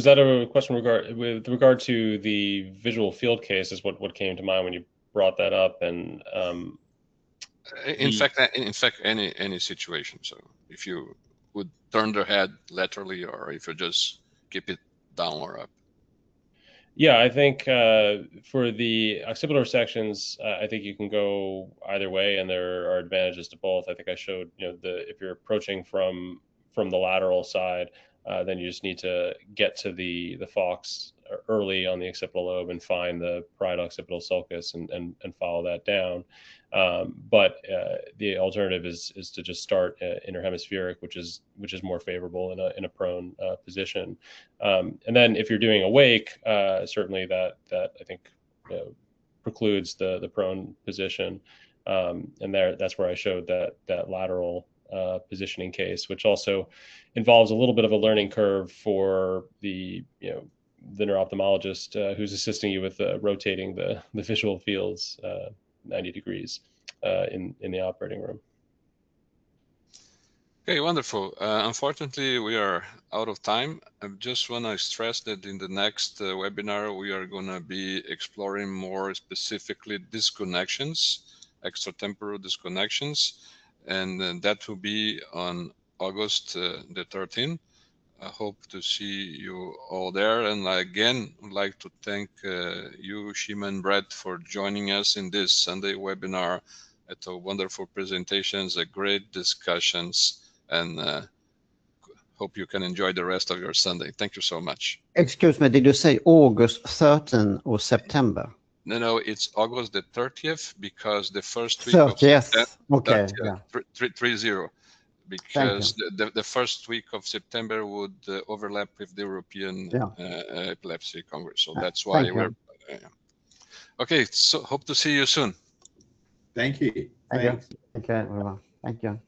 that a question with regard to the visual field case? Is what came to mind when you brought that up? And in fact, any situation. So if you would turn their head laterally, or if you just keep it down or up. Yeah, I think for the occipital resections, I think you can go either way, and there are advantages to both. I think I showed, if you're approaching from the lateral side, then you just need to get to the falx early on the occipital lobe and find the parietal occipital sulcus and follow that down. But the alternative is to just start interhemispheric, which is more favorable in a prone position. And then if you're doing awake, certainly that I think precludes the prone position. And that's where I showed that lateral positioning case, which also involves a little bit of a learning curve for the neuro-ophthalmologist who's assisting you with rotating the visual fields 90 degrees in the operating room. Okay, wonderful. Unfortunately, we are out of time. I just want to stress that in the next webinar, we are going to be exploring more specifically disconnections, extratemporal disconnections, and that will be on August the 13th. I hope to see you all there. And again, would like to thank you, Chima and Brett, for joining us in this Sunday webinar. At a wonderful presentations, great discussions, and hope you can enjoy the rest of your Sunday. Thank you so much. Excuse me, did you say August 13 or September? No, it's August the 30th, because the first week 30th. of Okay, 30th, yeah. 30, because the first week of September would overlap with the European Epilepsy Congress. So that's why we're okay. So hope to see you soon. Thank you. Thank you. Okay, well, thank you.